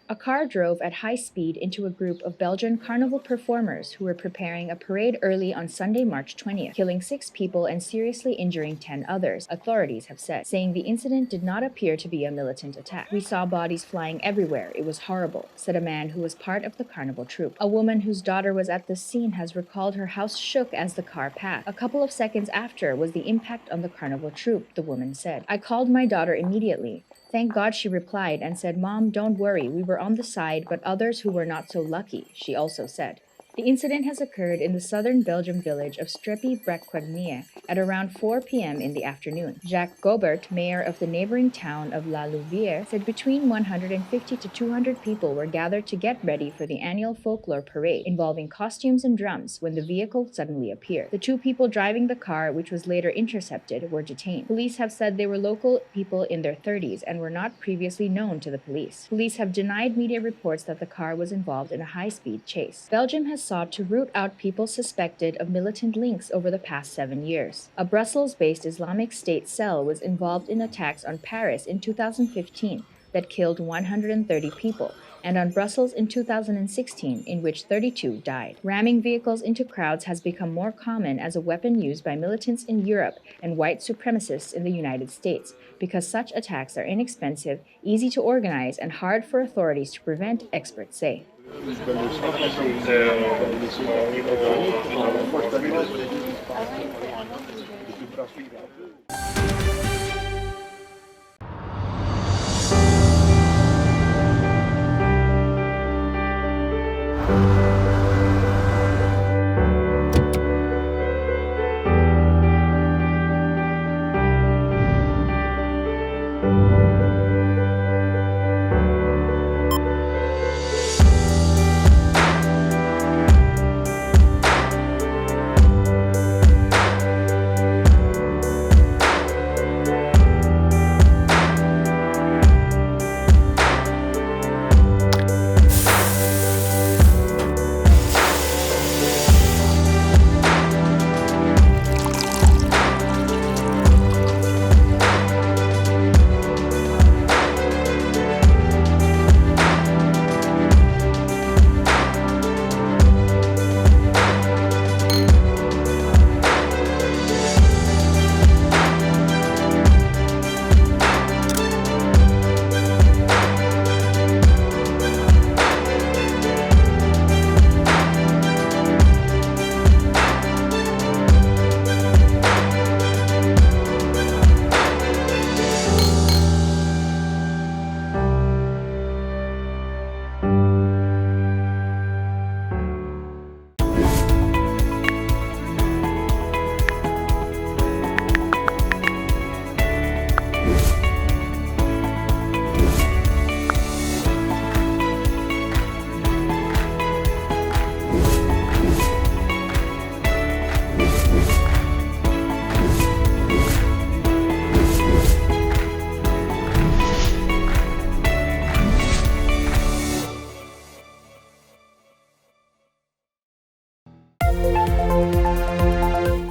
A car drove at high speed into a group of Belgian carnival performers who were preparing a parade early on Sunday, March 20th, killing 6 people and seriously injuring 10 others, authorities have said, saying the incident did not appear to be a militant attack. "We saw bodies flying everywhere. It was horrible," said a man who was part of the carnival troupe. A woman whose daughter was at the scene has recalled her house shook as the car passed. "A couple of seconds after was the impact on the carnival troupe," the woman said. "I called my daughter immediately. Thank God," she replied and said, "Mom, don't worry, we were on the side, but others who were not so lucky," she also said. The incident has occurred in the southern Belgium village of Streppy-Brecquegnier at around 4 p.m. in the afternoon. Jacques Gobert, mayor of the neighboring town of La Louvière, said between 150 to 200 people were gathered to get ready for the annual folklore parade involving costumes and drums when the vehicle suddenly appeared. The two people driving the car, which was later intercepted, were detained. Police have said they were local people in their 30s and were not previously known to the police. Police have denied media reports that the car was involved in a high-speed chase. Belgium has sought to root out people suspected of militant links over the past 7 years. A Brussels-based Islamic State cell was involved in attacks on Paris in 2015 that killed 130 people, and on Brussels in 2016, in which 32 died. Ramming vehicles into crowds has become more common as a weapon used by militants in Europe and white supremacists in the United States, because such attacks are inexpensive, easy to organize, and hard for authorities to prevent, experts say.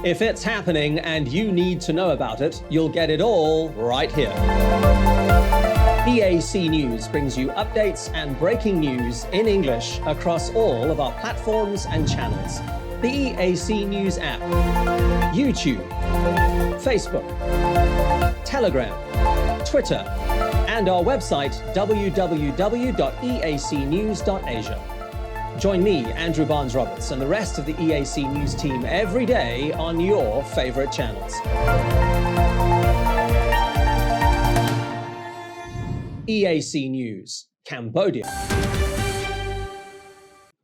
If it's happening and you need to know about it, you'll get it all right here. EAC News brings you updates and breaking news in English across all of our platforms and channels. The EAC News app, YouTube, Facebook, Telegram, Twitter, and our website www.eacnews.asia. Join me, Andrew Barnes-Roberts, and the rest of the EAC News team every day on your favorite channels. EAC News, Cambodia.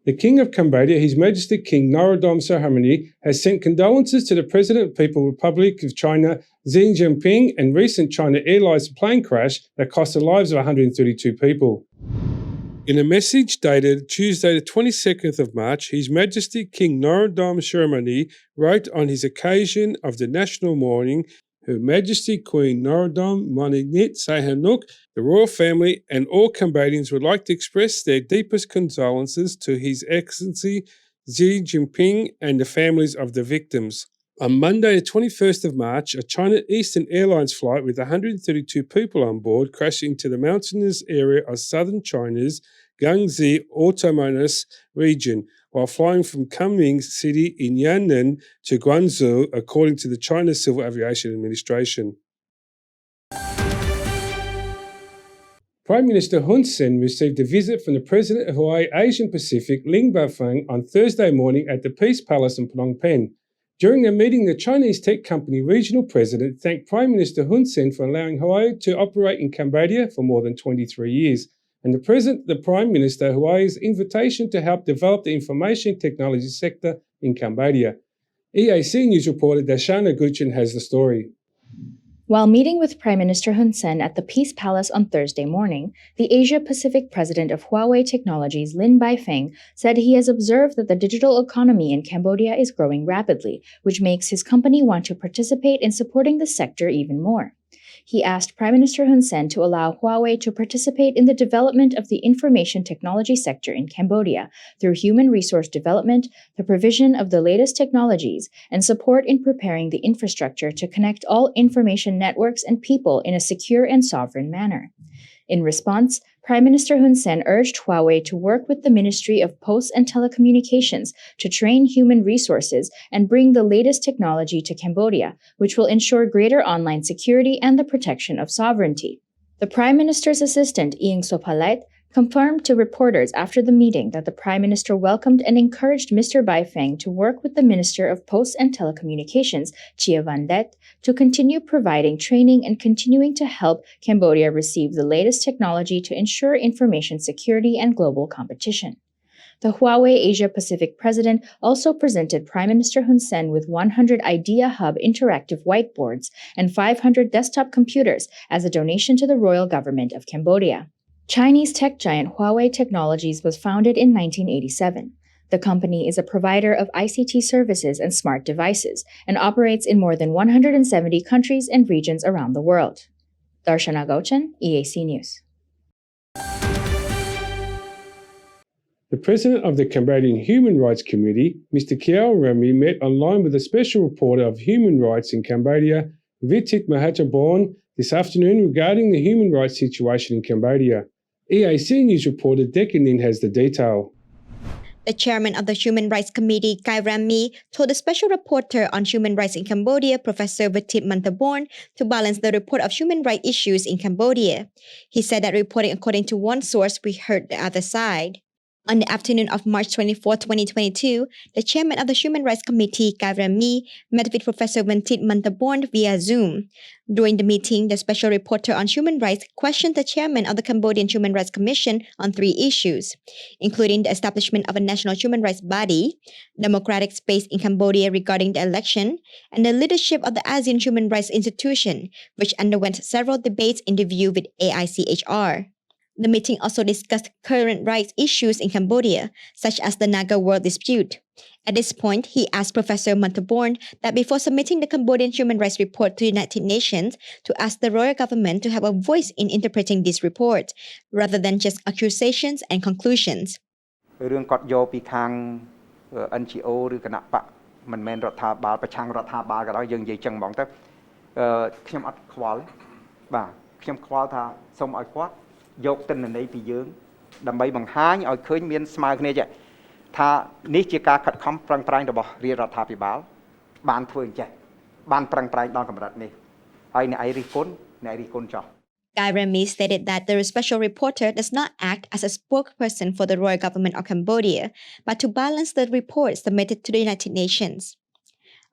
The King of Cambodia, His Majesty King Norodom Sihamoni, has sent condolences to the President of the People's Republic of China, Xi Jinping, and recent China Airlines plane crash that cost the lives of 132 people. In a message dated Tuesday the 22nd of March, His Majesty King Norodom Sihamoni wrote on his occasion of the national mourning, Her Majesty Queen Norodom Monignet Sihanouk, the royal family and all Cambodians would like to express their deepest condolences to His Excellency Xi Jinping and the families of the victims. On Monday, the 21st of March, a China Eastern Airlines flight with 132 people on board crashed into the mountainous area of southern China's Guangxi Autonomous Region while flying from Kunming City in Yannan to Guangzhou, according to the China Civil Aviation Administration. Prime Minister Hun Sen received a visit from the President of Hawaii Asian Pacific, Ling Bafang, on Thursday morning at the Peace Palace in Phnom Penh. During their meeting, the Chinese tech company regional president thanked Prime Minister Hun Sen for allowing Hawaii to operate in Cambodia for more than 23 years, and the Prime Minister Hua's invitation to help develop the information technology sector in Cambodia. EAC News reporter Dashana Guchin has the story. While meeting with Prime Minister Hun Sen at the Peace Palace on Thursday morning, the Asia-Pacific president of Huawei Technologies, Lin Baifeng, said he has observed that the digital economy in Cambodia is growing rapidly, which makes his company want to participate in supporting the sector even more. He asked Prime Minister Hun Sen to allow Huawei to participate in the development of the information technology sector in Cambodia through human resource development, the provision of the latest technologies, and support in preparing the infrastructure to connect all information networks and people in a secure and sovereign manner. In response, Prime Minister Hun Sen urged Huawei to work with the Ministry of Posts and Telecommunications to train human resources and bring the latest technology to Cambodia, which will ensure greater online security and the protection of sovereignty. The Prime Minister's assistant, Ieng Sopalit, confirmed to reporters after the meeting that the Prime Minister welcomed and encouraged Mr. Baifeng to work with the Minister of Posts and Telecommunications, Chia Van Det, to continue providing training and continuing to help Cambodia receive the latest technology to ensure information security and global competition. The Huawei Asia-Pacific president also presented Prime Minister Hun Sen with 100 Idea Hub interactive whiteboards and 500 desktop computers as a donation to the royal government of Cambodia. Chinese tech giant Huawei Technologies was founded in 1987. The company is a provider of ICT services and smart devices and operates in more than 170 countries and regions around the world. Darshana Gauchan, EAC News. The president of the Cambodian Human Rights Committee, Mr. Kiao Remy, met online with a special reporter of human rights in Cambodia, Vitit Mahachaborn, this afternoon regarding the human rights situation in Cambodia. EAC News reporter Dekanin has the detail. The chairman of the Human Rights Committee, Kai Rami, told the special reporter on human rights in Cambodia, Professor Vitit Mahachaborn, to balance the report of human rights issues in Cambodia. He said that reporting according to one source, we heard the other side. On the afternoon of March 24, 2022, the chairman of the Human Rights Committee, Kai Rami, met with Professor Vitit Mahachaborn via Zoom. During the meeting, the special reporter on human rights questioned the chairman of the Cambodian Human Rights Commission on 3 issues, including the establishment of a national human rights body, democratic space in Cambodia regarding the election, and the leadership of the ASEAN Human Rights Institution, which underwent several debates in the view with AICHR. The meeting also discussed current rights issues in Cambodia, such as the Naga World dispute. At this point, he asked Professor Mahachaborn that before submitting the Cambodian Human Rights Report to the United Nations, to ask the royal government to have a voice in interpreting this report, rather than just accusations and conclusions. NGO ឬគណៈបកមិនមែនរដ្ឋាភិបាលប្រឆាំងរដ្ឋាភិបាលក៏ដោយយើងនិយាយចឹងហ្មងទៅខ្ញុំអត់ខ្វល់បាទខ្ញុំខ្វល់ថាសូមឲ្យគាត់យកទិន្នន័យពីយើងដើម្បីបង្ហាញឲ្យឃើញមានស្មើគ្នាថានេះជាការខិតខំប្រឹងប្រែងរបស់រាជរដ្ឋាភិបាលបានធ្វើអញ្ចឹងបានប្រឹងប្រែងដល់កម្រិតនេះហើយអ្នកឯងរិះគន់ចោះ Guy Remy stated that the special reporter does not act as a spokesperson for the royal government of Cambodia, but to balance the report submitted to the United Nations.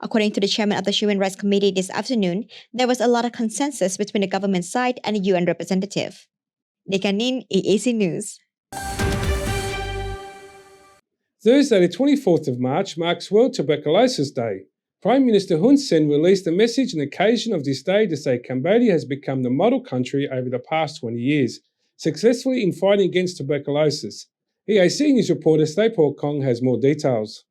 According to the chairman of the Human Rights Committee this afternoon, there was a lot of consensus between the government side and the UN representative. Dekanin, EAC News. Thursday, the 24th of March, marks World Tuberculosis Day. Prime Minister Hun Sen released a message on occasion of this day to say Cambodia has become the model country over the past 20 years, successfully in fighting against tuberculosis. EAC News reporter Stapol Kong has more details.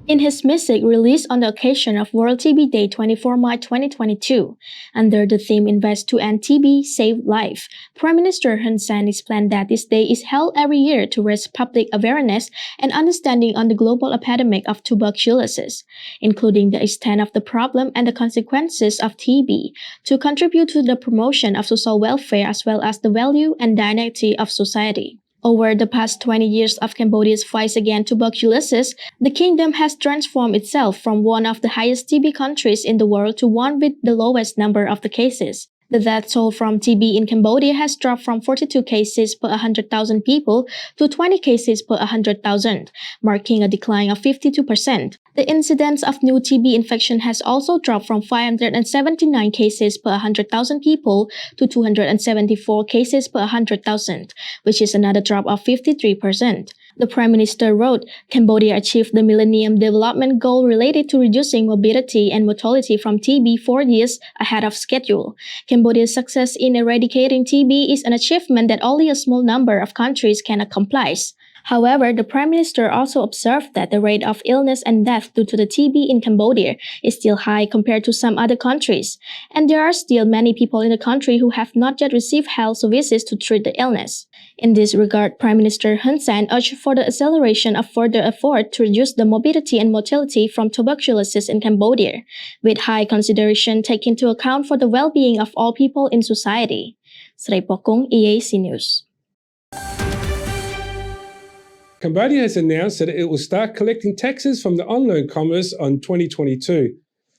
In his message released on the occasion of World TB Day 24 March 2022, under the theme Invest to End TB, Save Life, Prime Minister Hun Sen explained that this day is held every year to raise public awareness and understanding on the global epidemic of tuberculosis, including the extent of the problem and the consequences of TB, to contribute to the promotion of social welfare as well as the value and dignity of society. Over the past 20 years of Cambodia's fight against tuberculosis, the kingdom has transformed itself from one of the highest TB countries in the world to one with the lowest number of the cases. The death toll from TB in Cambodia has dropped from 42 cases per 100,000 people to 20 cases per 100,000, marking a decline of 52%. The incidence of new TB infection has also dropped from 579 cases per 100,000 people to 274 cases per 100,000, which is another drop of 53%. The Prime Minister wrote, Cambodia achieved the Millennium Development Goal related to reducing morbidity and mortality from TB 4 years ahead of schedule. Cambodia's success in eradicating TB is an achievement that only a small number of countries can accomplish. However, the Prime Minister also observed that the rate of illness and death due to the TB in Cambodia is still high compared to some other countries, and there are still many people in the country who have not yet received health services to treat the illness. In this regard, Prime Minister Hun Sen urged for the acceleration of further effort to reduce the morbidity and mortality from tuberculosis in Cambodia, with high consideration taken into account for the well-being of all people in society. Sri Pokong, EAC News. Cambodia has announced that it will start collecting taxes from the online commerce on 2022.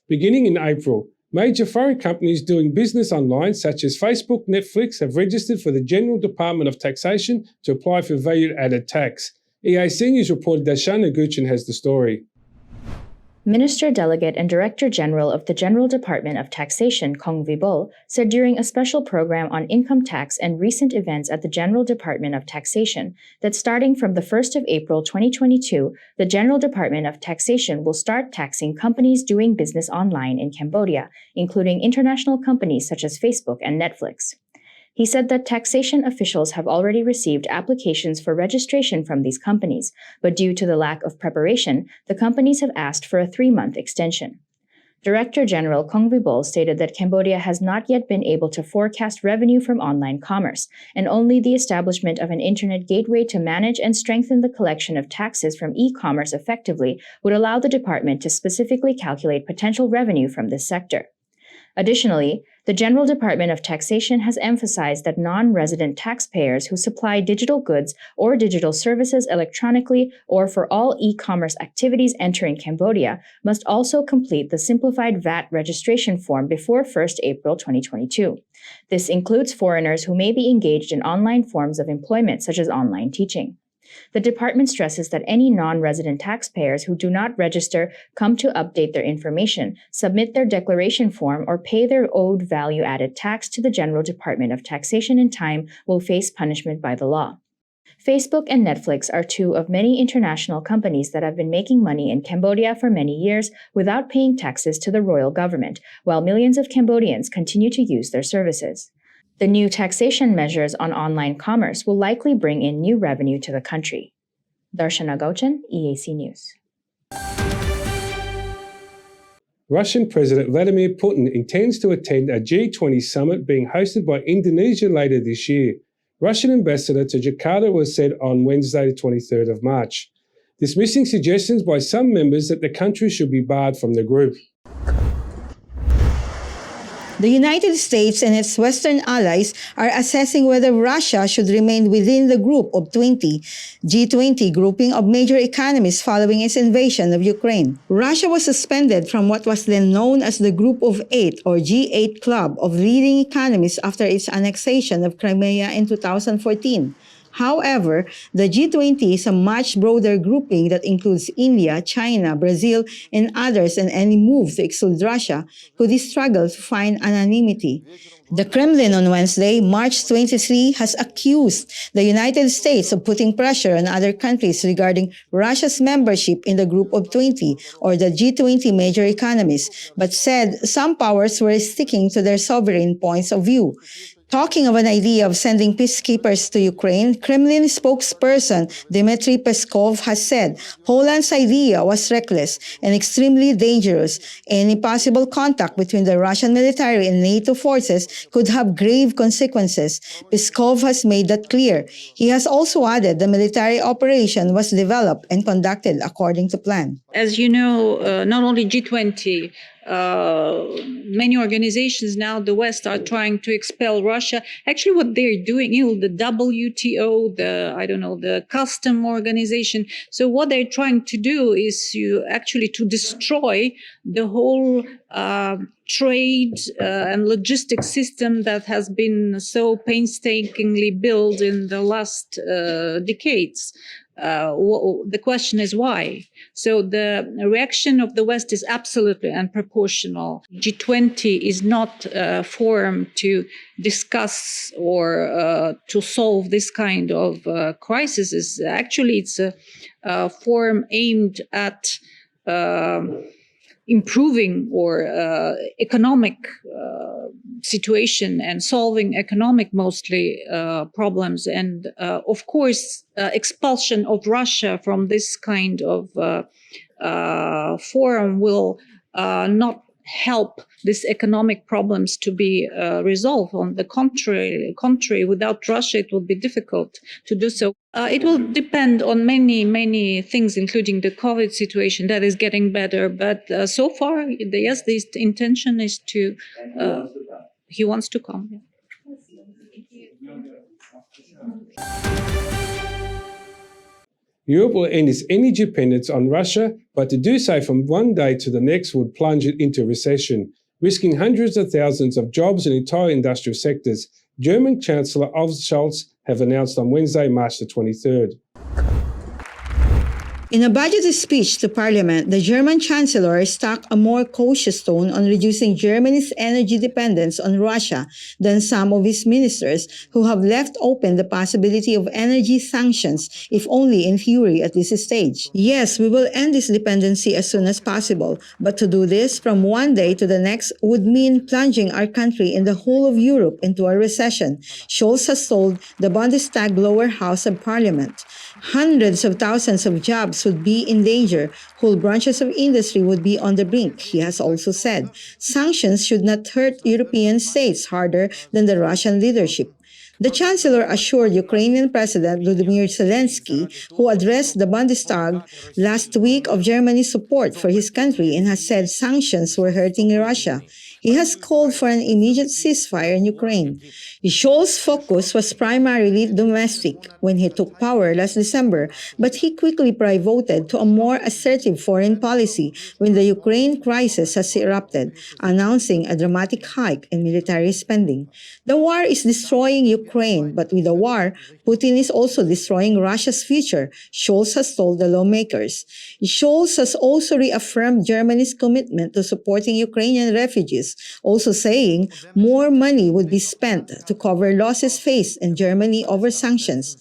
Beginning in April, major foreign companies doing business online, such as Facebook, Netflix, have registered for the General Department of Taxation to apply for value-added tax. EAC News reporter Darshana Guchin has the story. Minister Delegate and Director General of the General Department of Taxation, Kong Vibol, said during a special program on income tax and recent events at the General Department of Taxation that starting from the 1st of April 2022, the General Department of Taxation will start taxing companies doing business online in Cambodia, including international companies such as Facebook and Netflix. He said that taxation officials have already received applications for registration from these companies, but due to the lack of preparation, the companies have asked for a 3-month extension. Director General Kong Vibol stated that Cambodia has not yet been able to forecast revenue from online commerce, and only the establishment of an internet gateway to manage and strengthen the collection of taxes from e-commerce effectively would allow the department to specifically calculate potential revenue from this sector. Additionally, the General Department of Taxation has emphasized that non-resident taxpayers who supply digital goods or digital services electronically or for all e-commerce activities entering Cambodia must also complete the simplified VAT registration form before 1st April 2022. This includes foreigners who may be engaged in online forms of employment such as online teaching. The department stresses that any non-resident taxpayers who do not register, come to update their information, submit their declaration form, or pay their owed value-added tax to the General Department of Taxation in time will face punishment by the law. Facebook and Netflix are two of many international companies that have been making money in Cambodia for many years without paying taxes to the royal government, while millions of Cambodians continue to use their services. The new taxation measures on online commerce will likely bring in new revenue to the country. Darshana Gauchan, EAC News. Russian President Vladimir Putin intends to attend a G20 summit being hosted by Indonesia later this year. Russian ambassador to Jakarta was said on Wednesday, the 23rd of March, dismissing suggestions by some members that the country should be barred from the group. The United States and its Western allies are assessing whether Russia should remain within the Group of 20, G20 grouping of major economies following its invasion of Ukraine. Russia was suspended from what was then known as the Group of 8 or G8 club of leading economies after its annexation of Crimea in 2014. However, the G20 is a much broader grouping that includes India, China, Brazil, and others, and any move to exclude Russia could struggle to find unanimity. The Kremlin on Wednesday, March 23, has accused the United States of putting pressure on other countries regarding Russia's membership in the Group of 20 or the G20 major economies, but said some powers were sticking to their sovereign points of view. Talking of an idea of sending peacekeepers to Ukraine, Kremlin spokesperson Dmitry Peskov has said Poland's idea was reckless and extremely dangerous. Any possible contact between the Russian military and NATO forces could have grave consequences. Peskov has made that clear. He has also added the military operation was developed and conducted according to plan. As you know, not only G20, many organizations now, the West, are trying to expel Russia. Actually, what they're doing, the WTO, the custom organization. So what they're trying to do is to destroy the whole trade and logistics system that has been so painstakingly built in the last decades. The question is why? So the reaction of the West is absolutely unproportional. G20 is not a forum to discuss or to solve this kind of crises. Actually, it's a forum aimed at improving or economic situation and solving economic mostly problems, and of course expulsion of Russia from this kind of forum will not help these economic problems to be resolved. On the contrary, without Russia it will be difficult to do so. It will depend on many things, including the COVID situation that is getting better. But so far, yes, the intention is to. He wants to come. Yeah. Europe will end its energy dependence on Russia, but to do so from one day to the next would plunge it into recession, risking hundreds of thousands of jobs in entire industrial sectors, German Chancellor Olaf Scholz have announced on Wednesday, March the 23rd. In a budget speech to Parliament, the German Chancellor struck a more cautious tone on reducing Germany's energy dependence on Russia than some of his ministers, who have left open the possibility of energy sanctions, if only in theory at this stage. Yes, we will end this dependency as soon as possible, but to do this from one day to the next would mean plunging our country and the whole of Europe into a recession, Scholz has told the Bundestag lower house of Parliament. Hundreds of thousands of jobs would be in danger. Whole branches of industry would be on the brink, he has also said. Sanctions should not hurt European states harder than the Russian leadership. The Chancellor assured Ukrainian President Volodymyr Zelensky, who addressed the Bundestag last week, of Germany's support for his country and has said sanctions were hurting Russia. He has called for an immediate ceasefire in Ukraine. Scholz's focus was primarily domestic when he took power last December, but he quickly pivoted to a more assertive foreign policy when the Ukraine crisis has erupted, announcing a dramatic hike in military spending. The war is destroying Ukraine, but with the war, Putin is also destroying Russia's future, Scholz has told the lawmakers. Scholz has also reaffirmed Germany's commitment to supporting Ukrainian refugees, also saying more money would be spent to cover losses faced in Germany over sanctions.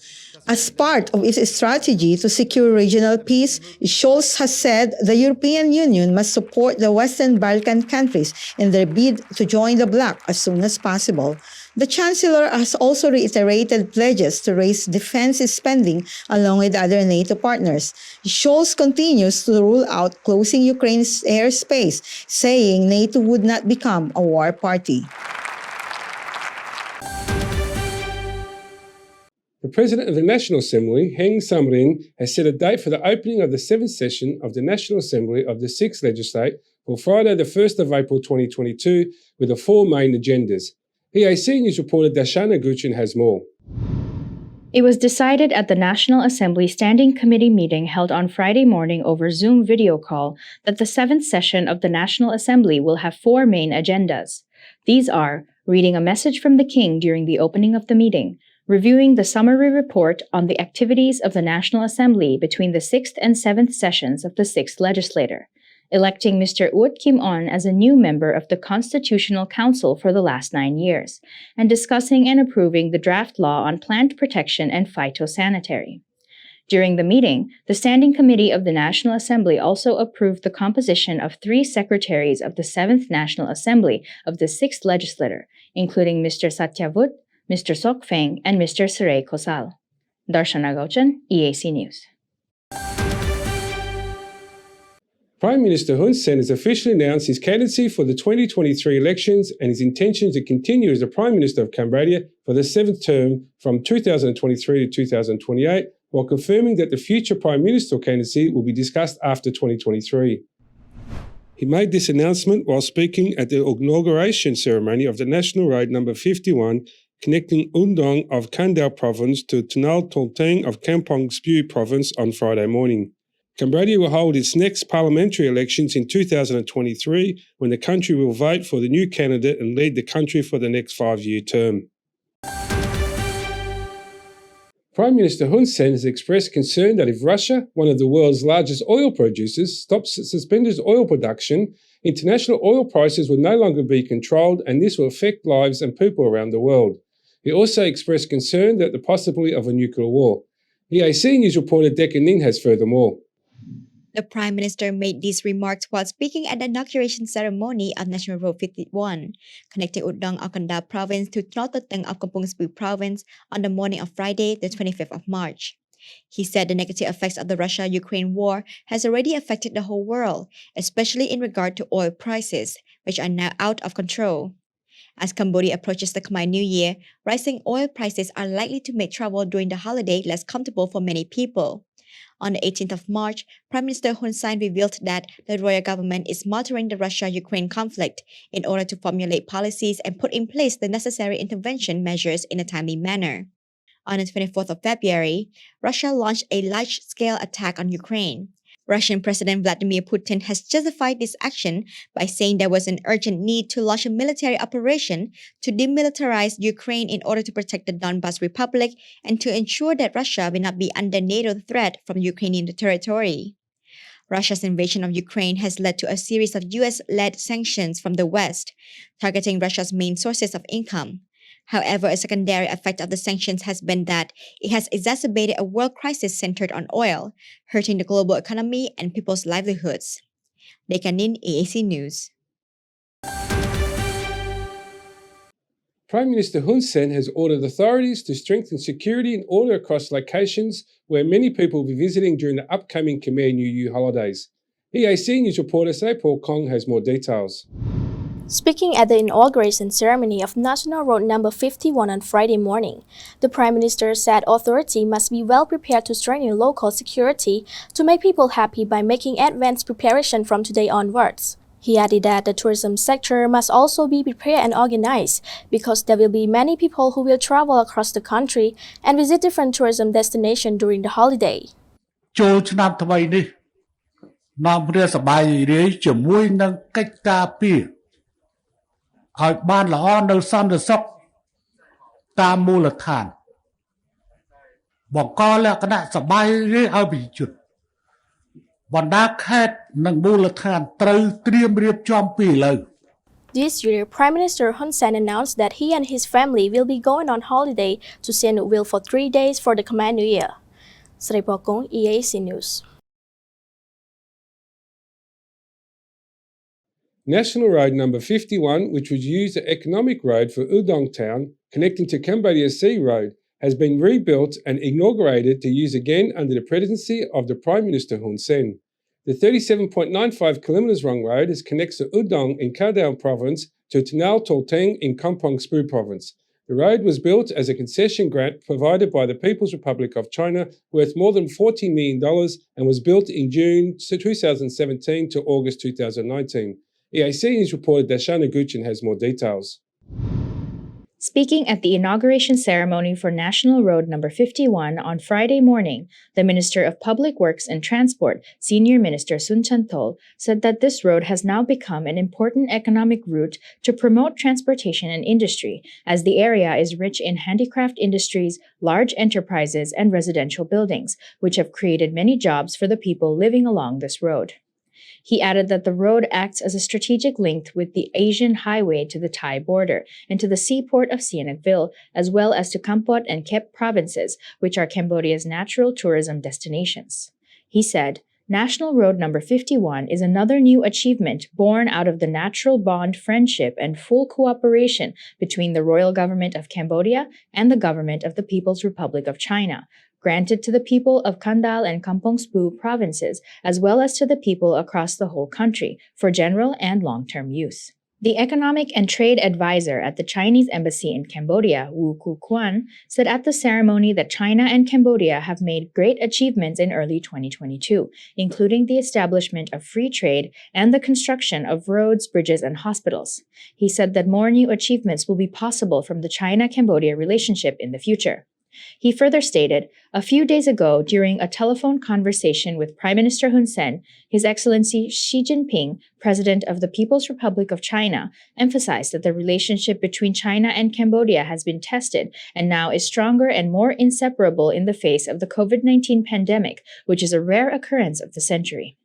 As part of its strategy to secure regional peace, Scholz has said the European Union must support the Western Balkan countries in their bid to join the bloc as soon as possible. The Chancellor has also reiterated pledges to raise defense spending along with other NATO partners. Scholz continues to rule out closing Ukraine's airspace, saying NATO would not become a war party. The President of the National Assembly, Heng Samrin, has set a date for the opening of the 7th session of the National Assembly of the 6th Legislate for Friday the 1st of April 2022 with the 4 main agendas. EAC News reporter Darshana Guchin has more. It was decided at the National Assembly Standing Committee meeting held on Friday morning over Zoom video call that the 7th session of the National Assembly will have 4 main agendas. These are reading a message from the King during the opening of the meeting, reviewing the summary report on the activities of the National Assembly between the 6th and 7th sessions of the 6th Legislature, electing Mr. Ut Kim On as a new member of the Constitutional Council for the last 9 years, and discussing and approving the draft law on plant protection and phytosanitary. During the meeting, the Standing Committee of the National Assembly also approved the composition of 3 secretaries of the 7th National Assembly of the 6th Legislature, including Mr. Satyavut, Mr. Sok Feng, and Mr. Saray Kosal. Darshana Gauchan, EAC News. Prime Minister Hun Sen has officially announced his candidacy for the 2023 elections and his intention to continue as the Prime Minister of Cambodia for the 7th term from 2023 to 2028, while confirming that the future Prime Ministerial candidacy will be discussed after 2023. He made this announcement while speaking at the inauguration ceremony of the National Road No. 51 connecting Undong of Kandal Province to Tanal Tolteng of Kampong Speu Province on Friday morning. Cambodia will hold its next parliamentary elections in 2023 when the country will vote for the new candidate and lead the country for the next 5-year term. Prime Minister Hun Sen has expressed concern that if Russia, one of the world's largest oil producers, stops suspended oil production, international oil prices will no longer be controlled and this will affect lives and people around the world. He also expressed concern that the possibility of a nuclear war. EAC News reporter Decca Ning has furthermore. The Prime Minister made these remarks while speaking at the inauguration ceremony of National Road 51, connecting Udong of Kandal Province to Tnototeng of Kampong Speu Province on the morning of Friday, the 25th of March. He said the negative effects of the Russia-Ukraine war has already affected the whole world, especially in regard to oil prices, which are now out of control. As Cambodia approaches the Khmer New Year, rising oil prices are likely to make travel during the holiday less comfortable for many people. On the 18th of March, Prime Minister Hun Sen revealed that the royal government is monitoring the Russia-Ukraine conflict in order to formulate policies and put in place the necessary intervention measures in a timely manner. On the 24th of February, Russia launched a large-scale attack on Ukraine. Russian President Vladimir Putin has justified this action by saying there was an urgent need to launch a military operation to demilitarize Ukraine in order to protect the Donbas Republic and to ensure that Russia will not be under NATO threat from Ukrainian territory. Russia's invasion of Ukraine has led to a series of US-led sanctions from the West, targeting Russia's main sources of income. However, a secondary effect of the sanctions has been that it has exacerbated a world crisis centered on oil, hurting the global economy and people's livelihoods. Dekanin, EAC News. Prime Minister Hun Sen has ordered authorities to strengthen security and order across locations where many people will be visiting during the upcoming Khmer New Year holidays. EAC News reporter Paul Kong has more details. Speaking at the inauguration ceremony of National Road No. 51 on Friday morning, the Prime Minister said authorities must be well prepared to strengthen local security to make people happy by making advanced preparation from today onwards. He added that the tourism sector must also be prepared and organized because there will be many people who will travel across the country and visit different tourism destinations during the holiday. ចូលឆ្នាំថ្មីនេះនាំគ្នាសប្បាយរីកជាមួយនឹងកិច្ចការពីឲ្យបានល្អនៅសន្តិសុខតាមមូលដ្ឋានបង្កលក្ខណៈសប្បាយរីកឲ្យប្រជាជនបណ្ដាខេត្តនិងមូលដ្ឋានត្រូវត្រៀមរៀបចំពីឥឡូវ This year, Prime Minister Hun Sen announced that he and his family will be going on holiday to Sihanoukville for 3 days for the Khmer New Year. Srepokong, EAC News. National Road No. 51, which was used as economic road for Udong town, connecting to Cambodia Sea Road, has been rebuilt and inaugurated to use again under the presidency of the Prime Minister Hun Sen. The 37.95 kilometres long road connects to Udong in Kandal Province to Tanal Tolteng in Kampong Speu Province. The road was built as a concession grant provided by the People's Republic of China worth more than $14 million and was built in June 2017 to August 2019. EAC News reporter Dashana Guchin has more details. Speaking at the inauguration ceremony for National Road No. 51 on Friday morning, the Minister of Public Works and Transport, Senior Minister Sun Chantol, said that this road has now become an important economic route to promote transportation and industry, as the area is rich in handicraft industries, large enterprises, and residential buildings, which have created many jobs for the people living along this road. He added that the road acts as a strategic link with the Asian highway to the Thai border and to the seaport of Sihanoukville, as well as to Kampot and Kep provinces, which are Cambodia's natural tourism destinations. He said, National Road No. 51 is another new achievement born out of the natural bond, friendship, and full cooperation between the royal government of Cambodia and the government of the People's Republic of China, granted to the people of Kandal and Kampong Speu provinces, as well as to the people across the whole country, for general and long-term use. The economic and trade advisor at the Chinese embassy in Cambodia, Wu Kuquan, said at the ceremony that China and Cambodia have made great achievements in early 2022, including the establishment of free trade and the construction of roads, bridges, and hospitals. He said that more new achievements will be possible from the China-Cambodia relationship in the future. He further stated, a few days ago, during a telephone conversation with Prime Minister Hun Sen, His Excellency Xi Jinping, President of the People's Republic of China, emphasized that the relationship between China and Cambodia has been tested and now is stronger and more inseparable in the face of the COVID-19 pandemic, which is a rare occurrence of the century.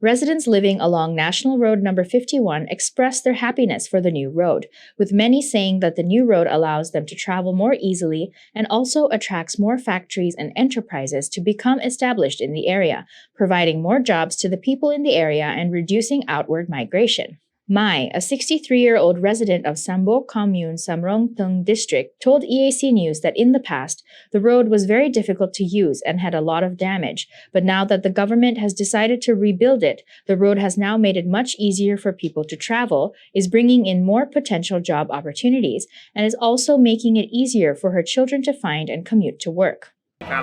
Residents living along National Road number 51 expressed their happiness for the new road, with many saying that the new road allows them to travel more easily and also attracts more factories and enterprises to become established in the area, providing more jobs to the people in the area and reducing outward migration. Mai, a 63-year-old resident of Sambo Commune, Samrong Tung District, told EAC News that in the past, the road was very difficult to use and had a lot of damage, but now that the government has decided to rebuild it, the road has now made it much easier for people to travel, is bringing in more potential job opportunities, and is also making it easier for her children to find and commute to work. As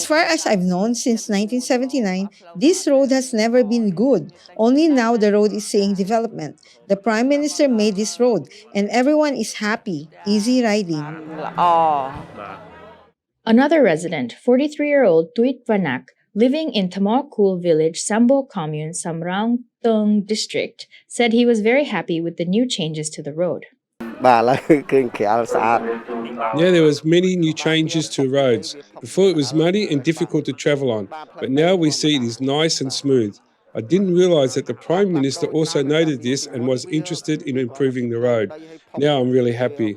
far as I've known since 1979, this road has never been good. Only now the road is seeing development. The Prime Minister made this road and everyone is happy. Easy riding. Another resident, 43-year-old Tuit Vanak, living in Tamokul village, Sambo Commune, Samrang Tung District, said he was very happy with the new changes to the road. Yeah, there was many new changes to roads. Before it was muddy and difficult to travel on, but now we see it is nice and smooth. I didn't realise that the Prime Minister also noted this and was interested in improving the road. Now I'm really happy.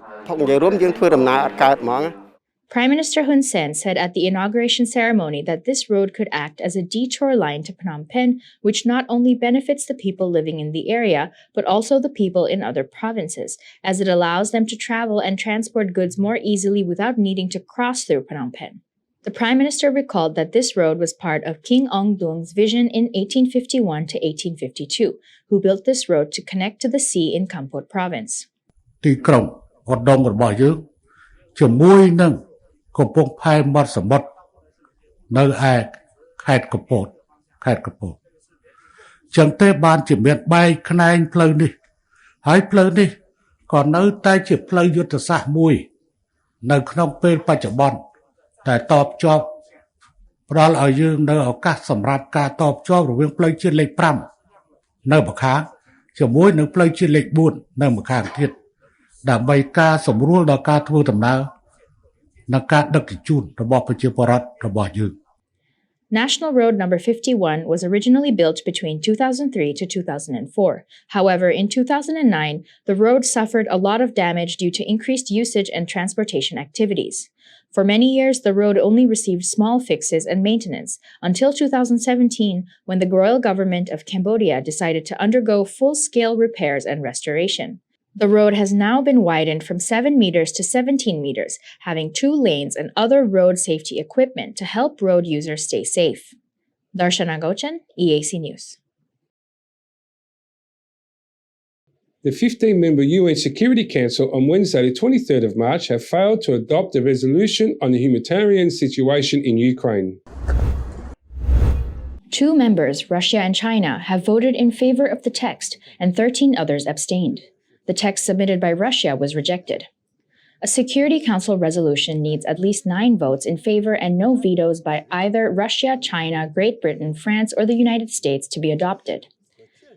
Prime Minister Hun Sen said at the inauguration ceremony that this road could act as a detour line to Phnom Penh, which not only benefits the people living in the area, but also the people in other provinces, as it allows them to travel and transport goods more easily without needing to cross through Phnom Penh. The Prime Minister recalled that this road was part of King Ong Duong's vision in 1851 to 1852, who built this road to connect to the sea in Kampot province. កំពង់ផែមាត់សមុទ្រនៅឯខេត្តកំពតចឹងទេបានជាមានបែកខ្នែងផ្លូវនេះហើយផ្លូវនេះក៏នៅតែជាផ្លូវយុទ្ធសាស្ត្រមួយនៅក្នុងពេលបច្ចុប្បន្នតែតបជាប់ផ្ដល់ឲ្យយើងនៅឱកាសសម្រាប់ការតបជាប់រវាងផ្លូវជាតិលេខ5នៅម្ខាងជាមួយនឹងផ្លូវជាតិលេខ4នៅម្ខាងទៀតដើម្បីការសម្រួលដល់ការធ្វើដំណើរ National Road number 51 was originally built between 2003 to 2004. However, in 2009, the road suffered a lot of damage due to increased usage and transportation activities. For many years, the road only received small fixes and maintenance until 2017, when the royal government of Cambodia decided to undergo full-scale repairs and restoration. The road has now been widened from 7 meters to 17 meters, having 2 lanes and other road safety equipment to help road users stay safe. Darshana Gochan, EAC News. The 15-member UN Security Council on Wednesday, the 23rd of March, have failed to adopt a resolution on the humanitarian situation in Ukraine. 2 members, Russia and China, have voted in favor of the text, and 13 others abstained. The text submitted by Russia was rejected. A Security Council resolution needs at least 9 votes in favor and no vetoes by either Russia, China, Great Britain, France, or the United States to be adopted.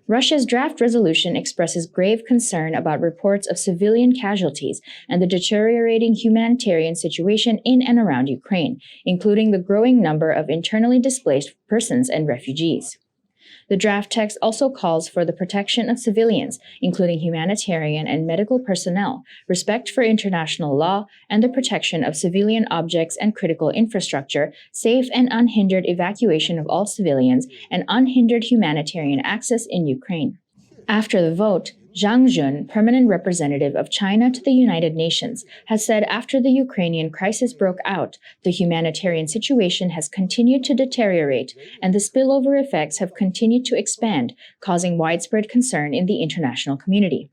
Russia's draft resolution expresses grave concern about reports of civilian casualties and the deteriorating humanitarian situation in and around Ukraine, including the growing number of internally displaced persons and refugees. The draft text also calls for the protection of civilians, including humanitarian and medical personnel, respect for international law, and the protection of civilian objects and critical infrastructure, safe and unhindered evacuation of all civilians, and unhindered humanitarian access in Ukraine. After the vote, Zhang Jun, permanent representative of China to the United Nations, has said after the Ukrainian crisis broke out, the humanitarian situation has continued to deteriorate and the spillover effects have continued to expand, causing widespread concern in the international community.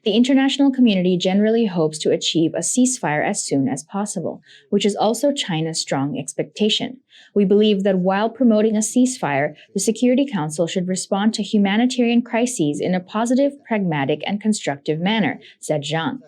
The international community generally hopes to achieve a ceasefire as soon as possible, which is also China's strong expectation. We believe that while promoting a ceasefire, the Security Council should respond to humanitarian crises in a positive, pragmatic, and constructive manner, said Zhang.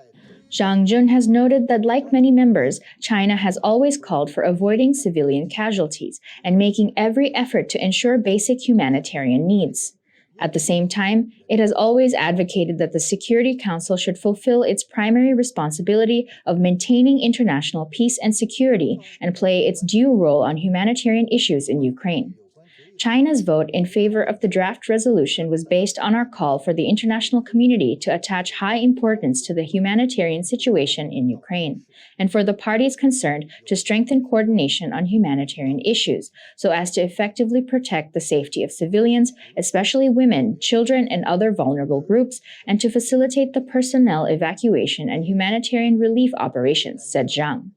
Zhang Jun has noted that, like many members, China has always called for avoiding civilian casualties and making every effort to ensure basic humanitarian needs. At the same time, it has always advocated that the Security Council should fulfill its primary responsibility of maintaining international peace and security and play its due role on humanitarian issues in Ukraine. China's vote in favor of the draft resolution was based on our call for the international community to attach high importance to the humanitarian situation in Ukraine, and for the parties concerned to strengthen coordination on humanitarian issues so as to effectively protect the safety of civilians, especially women, children, and other vulnerable groups, and to facilitate the personnel evacuation and humanitarian relief operations, said Zhang.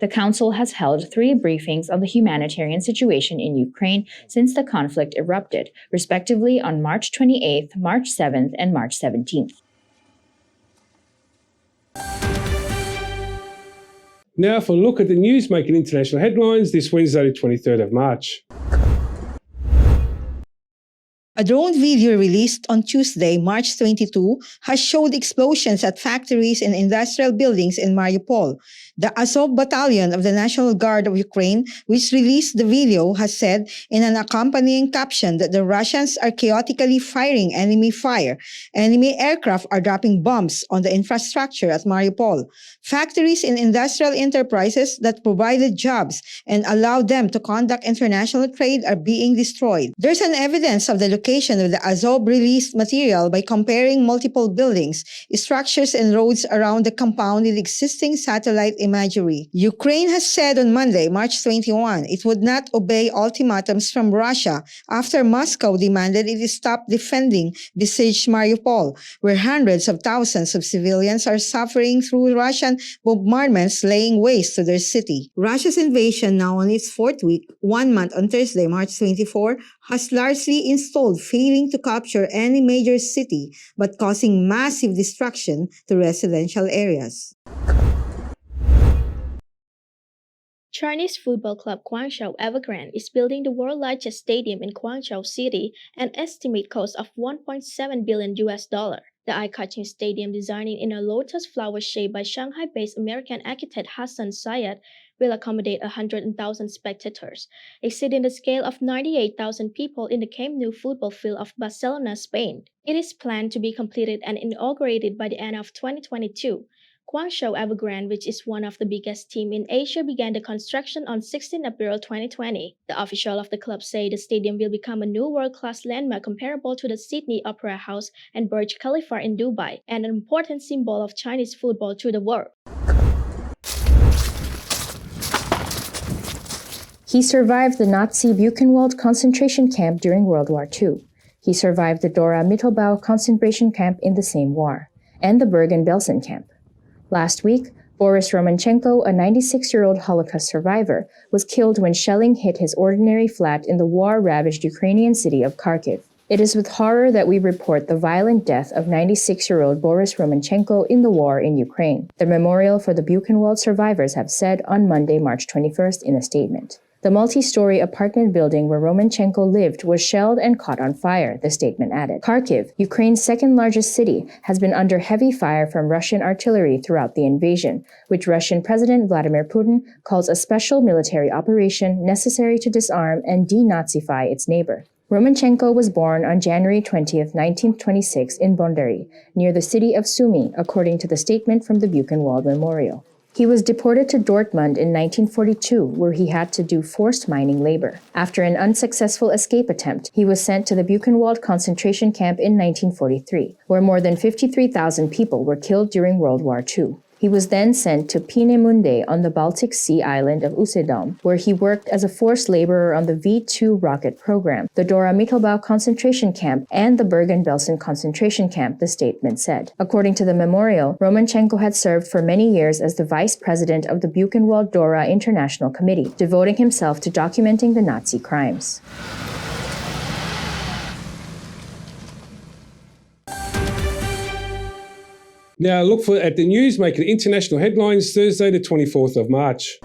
The Council has held 3 briefings on the humanitarian situation in Ukraine since the conflict erupted, respectively on March 28th, March 7th, and March 17th. Now for a look at the news making international headlines this Wednesday, 23rd of March. A drone video released on Tuesday, March 22, has showed explosions at factories and industrial buildings in Mariupol. The Azov Battalion of the National Guard of Ukraine, which released the video, has said in an accompanying caption that the Russians are chaotically firing enemy fire. Enemy aircraft are dropping bombs on the infrastructure at Mariupol. Factories and industrial enterprises that provided jobs and allowed them to conduct international trade are being destroyed. There's an evidence of the location of the Azov released material by comparing multiple buildings, structures, and roads around the compound with existing satellite imagery. Ukraine has said on Monday, March 21, it would not obey ultimatums from Russia after Moscow demanded it stop defending besieged Mariupol, where hundreds of thousands of civilians are suffering through Russian bombardments laying waste to their city. Russia's invasion, now on its 4th week, 1 month on Thursday, March 24, has largely installed, failing to capture any major city, but causing massive destruction to residential areas. Chinese football club Guangzhou Evergrande is building the world's largest stadium in Guangzhou City, an estimate cost of $1.7 billion. The eye-catching stadium, designed in a lotus flower shape by Shanghai-based American architect Hassan Syed, will accommodate 100,000 spectators, exceeding the scale of 98,000 people in the Camp Nou football field of Barcelona, Spain. It is planned to be completed and inaugurated by the end of 2022. Guangzhou Evergrande, which is one of the biggest teams in Asia, began the construction on 16 April 2020. The official of the club say the stadium will become a new world-class landmark comparable to the Sydney Opera House and Burj Khalifa in Dubai, and an important symbol of Chinese football to the world. He survived the Nazi Buchenwald concentration camp during World War II. He survived the Dora Mittelbau concentration camp in the same war, and the Bergen-Belsen camp. Last week, Boris Romanchenko, a 96-year-old Holocaust survivor, was killed when shelling hit his ordinary flat in the war-ravaged Ukrainian city of Kharkiv. It is with horror that we report the violent death of 96-year-old Boris Romanchenko in the war in Ukraine, the memorial for the Buchenwald survivors have said on Monday, March 21st in a statement. The multi-story apartment building where Romanchenko lived was shelled and caught on fire, the statement added. Kharkiv, Ukraine's second-largest city, has been under heavy fire from Russian artillery throughout the invasion, which Russian President Vladimir Putin calls a special military operation necessary to disarm and denazify its neighbor. Romanchenko was born on January 20, 1926 in Bondary, near the city of Sumy, according to the statement from the Buchenwald Memorial. He was deported to Dortmund in 1942, where he had to do forced mining labor. After an unsuccessful escape attempt, he was sent to the Buchenwald concentration camp in 1943, where more than 53,000 people were killed during World War II. He was then sent to Peenemünde on the Baltic Sea island of Usedom, where he worked as a forced laborer on the V-2 rocket program, the Dora Mikkelbau concentration camp, and the Bergen-Belsen concentration camp, the statement said. According to the memorial, Romanchenko had served for many years as the vice president of the Buchenwald-Dora International Committee, devoting himself to documenting the Nazi crimes. Now look at the news making international headlines Thursday the 24th of March.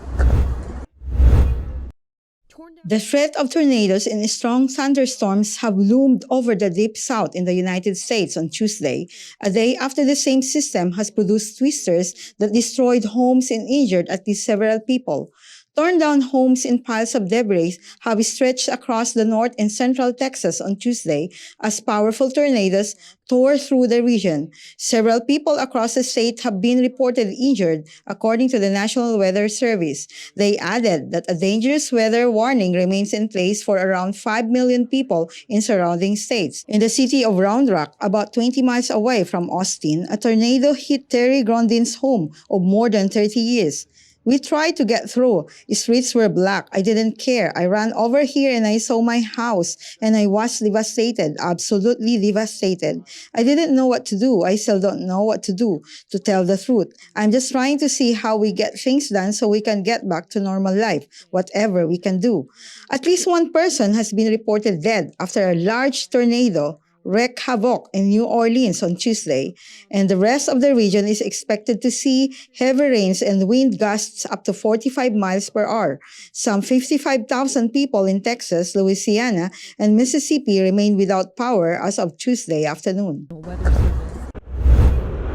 The threat of tornadoes and strong thunderstorms have loomed over the deep south in the United States on Tuesday, a day after the same system has produced twisters that destroyed homes and injured at least several people. Torn down homes and piles of debris have stretched across the north and central Texas on Tuesday as powerful tornadoes tore through the region. Several people across the state have been reported injured, according to the National Weather Service. They added that a dangerous weather warning remains in place for around 5 million people in surrounding states. In the city of Round Rock, about 20 miles away from Austin, a tornado hit Terry Grondin's home of more than 30 years. We tried to get through. Streets were black. I didn't care. I ran over here and I saw my house and I was devastated, absolutely devastated. I didn't know what to do. I still don't know what to do, to tell the truth. I'm just trying to see how we get things done so we can get back to normal life, whatever we can do. At least one person has been reported dead after a large tornado wreaked havoc in New Orleans on Tuesday, and the rest of the region is expected to see heavy rains and wind gusts up to 45 miles per hour. Some 55,000 people in Texas, Louisiana, and Mississippi remain without power as of Tuesday afternoon.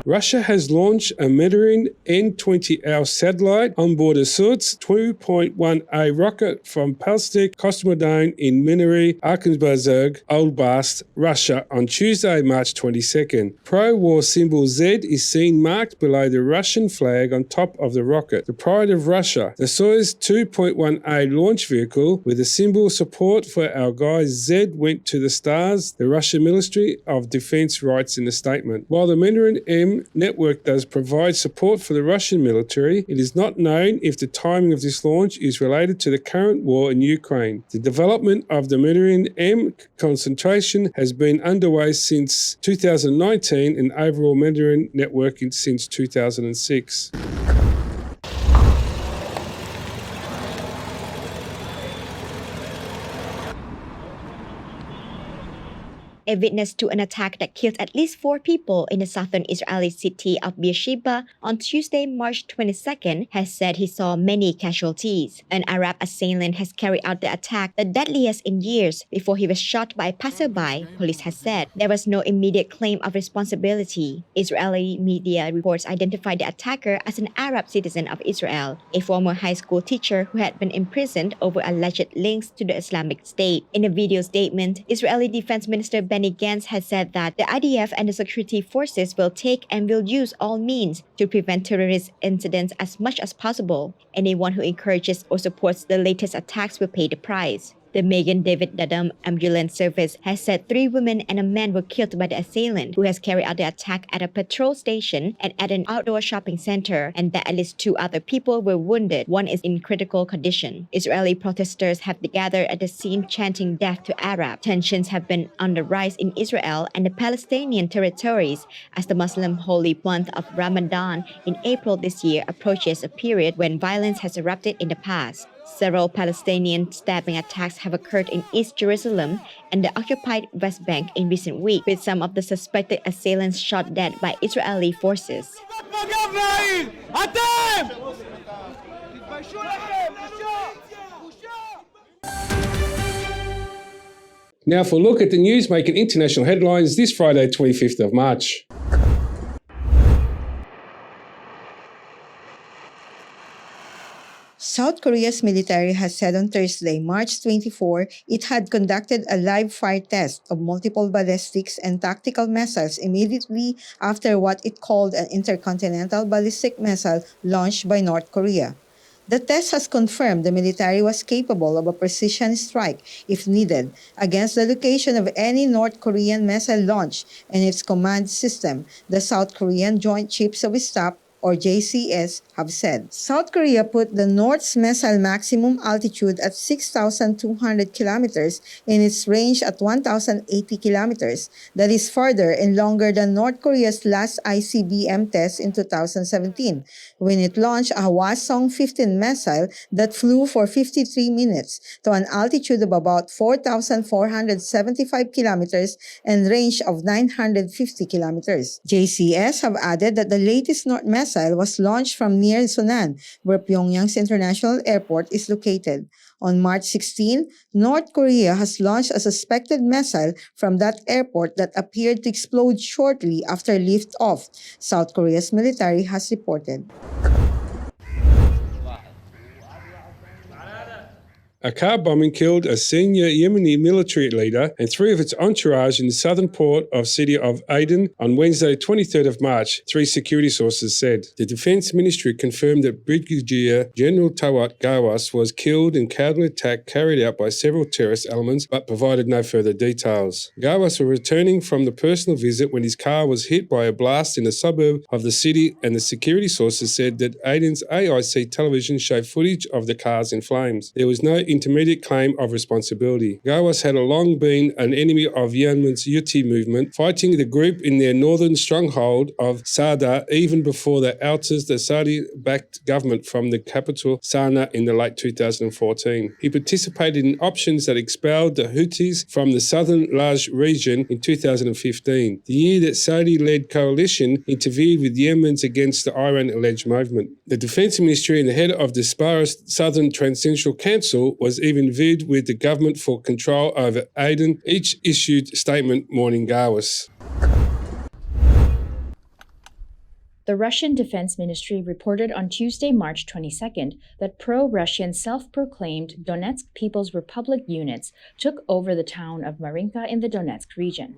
Russia has launched a Mandarin N-20L satellite on board a Soyuz 2.1A rocket from Palstik Cosmodrome in Minary, Arkhangelsk Oblast, Russia on Tuesday, March 22nd. Pro-war symbol Z is seen marked below the Russian flag on top of the rocket. The pride of Russia, the Soyuz 2.1A launch vehicle with the symbol support for our guys Z went to the stars, the Russian Ministry of Defense writes in a statement. While the Mandarin M network does provide support for the Russian military, it is not known if the timing of this launch is related to the current war in Ukraine. The development of the Mandarin M concentration has been underway since 2019 and overall Mandarin network since 2006. A witness to an attack that killed at least 4 people in the southern Israeli city of Beersheba on Tuesday, March 22nd, has said he saw many casualties. An Arab assailant has carried out the attack, the deadliest in years, before he was shot by a passerby, police has said. There was no immediate claim of responsibility. Israeli media reports identified the attacker as an Arab citizen of Israel, a former high school teacher who had been imprisoned over alleged links to the Islamic State. In a video statement, Israeli Defense Minister Benny Gantz has said that the IDF and the security forces will take and will use all means to prevent terrorist incidents as much as possible. Anyone who encourages or supports the latest attacks will pay the price. The Magen David Adom ambulance service has said 3 women and a man were killed by the assailant, who has carried out the attack at a patrol station and at an outdoor shopping center, and that at least 2 other people were wounded. One is in critical condition. Israeli protesters have gathered at the scene chanting death to Arab. Tensions have been on the rise in Israel and the Palestinian territories as the Muslim holy month of Ramadan in April this year approaches a period when violence has erupted in the past. Several Palestinian stabbing attacks have occurred in East Jerusalem and the occupied West Bank in recent weeks, with some of the suspected assailants shot dead by Israeli forces. Now for a look at the news making international headlines this Friday, 25th of March. South Korea's military has said on Thursday, March 24, it had conducted a live-fire test of multiple ballistics and tactical missiles immediately after what it called an intercontinental ballistic missile launched by North Korea. The test has confirmed the military was capable of a precision strike, if needed, against the location of any North Korean missile launch and its command system, the South Korean Joint Chiefs of Staff or JCS, have said. South Korea put the North's missile maximum altitude at 6,200 kilometers and its range at 1,080 kilometers. That is farther and longer than North Korea's last ICBM test in 2017, when it launched a Hwasong-15 missile that flew for 53 minutes to an altitude of about 4,475 kilometers and range of 950 kilometers. JCS have added that the latest North missile was launched from near Sunan, where Pyongyang's international airport is located. On March 16, North Korea has launched a suspected missile from that airport that appeared to explode shortly after liftoff, South Korea's military has reported. A car bombing killed a senior Yemeni military leader and 3 of its entourage in the southern port of city of Aden on Wednesday, 23rd of March, 3 security sources said. The Defense Ministry confirmed that Brigadier General Tawat Gawas was killed in counter attack carried out by several terrorist elements, but provided no further details. Gawas was returning from the personal visit when his car was hit by a blast in a suburb of the city, and the security sources said that Aden's AIC television showed footage of the cars in flames. There was no intermediate claim of responsibility. Gawas had long been an enemy of Yemen's Houthi movement, fighting the group in their northern stronghold of Sada even before they ousted the Saudi-backed government from the capital Sana'a in the late 2014. He participated in options that expelled the Houthis from the southern Laj region in 2015, the year that Saudi-led coalition intervened with Yemen's against the Iran-alleged movement. The Defense Ministry and the head of the Sparrows Southern Transitional Council was even viewed with the government for control over Aden. Each issued statement mourning Gawas. The Russian Defense Ministry reported on Tuesday, March 22nd, that pro-Russian self-proclaimed Donetsk People's Republic units took over the town of Marinka in the Donetsk region.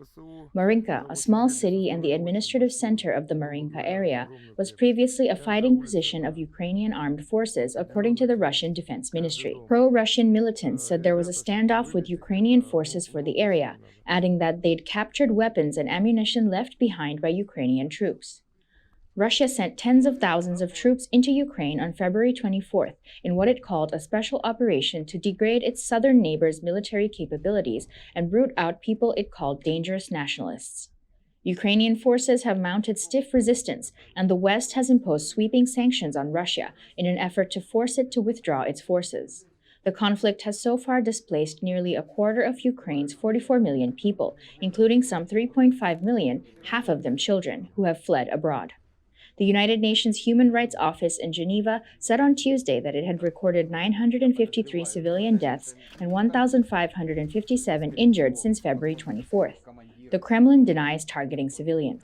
Marinka, a small city and the administrative center of the Marinka area, was previously a fighting position of Ukrainian armed forces, according to the Russian Defense Ministry. Pro-Russian militants said there was a standoff with Ukrainian forces for the area, adding that they'd captured weapons and ammunition left behind by Ukrainian troops. Russia sent tens of thousands of troops into Ukraine on February 24th in what it called a special operation to degrade its southern neighbor's military capabilities and root out people it called dangerous nationalists. Ukrainian forces have mounted stiff resistance, and the West has imposed sweeping sanctions on Russia in an effort to force it to withdraw its forces. The conflict has so far displaced nearly a quarter of Ukraine's 44 million people, including some 3.5 million, half of them children, who have fled abroad. The United Nations Human Rights Office in Geneva said on Tuesday that it had recorded 953 civilian deaths and 1,557 injured since February 24th. The Kremlin denies targeting civilians.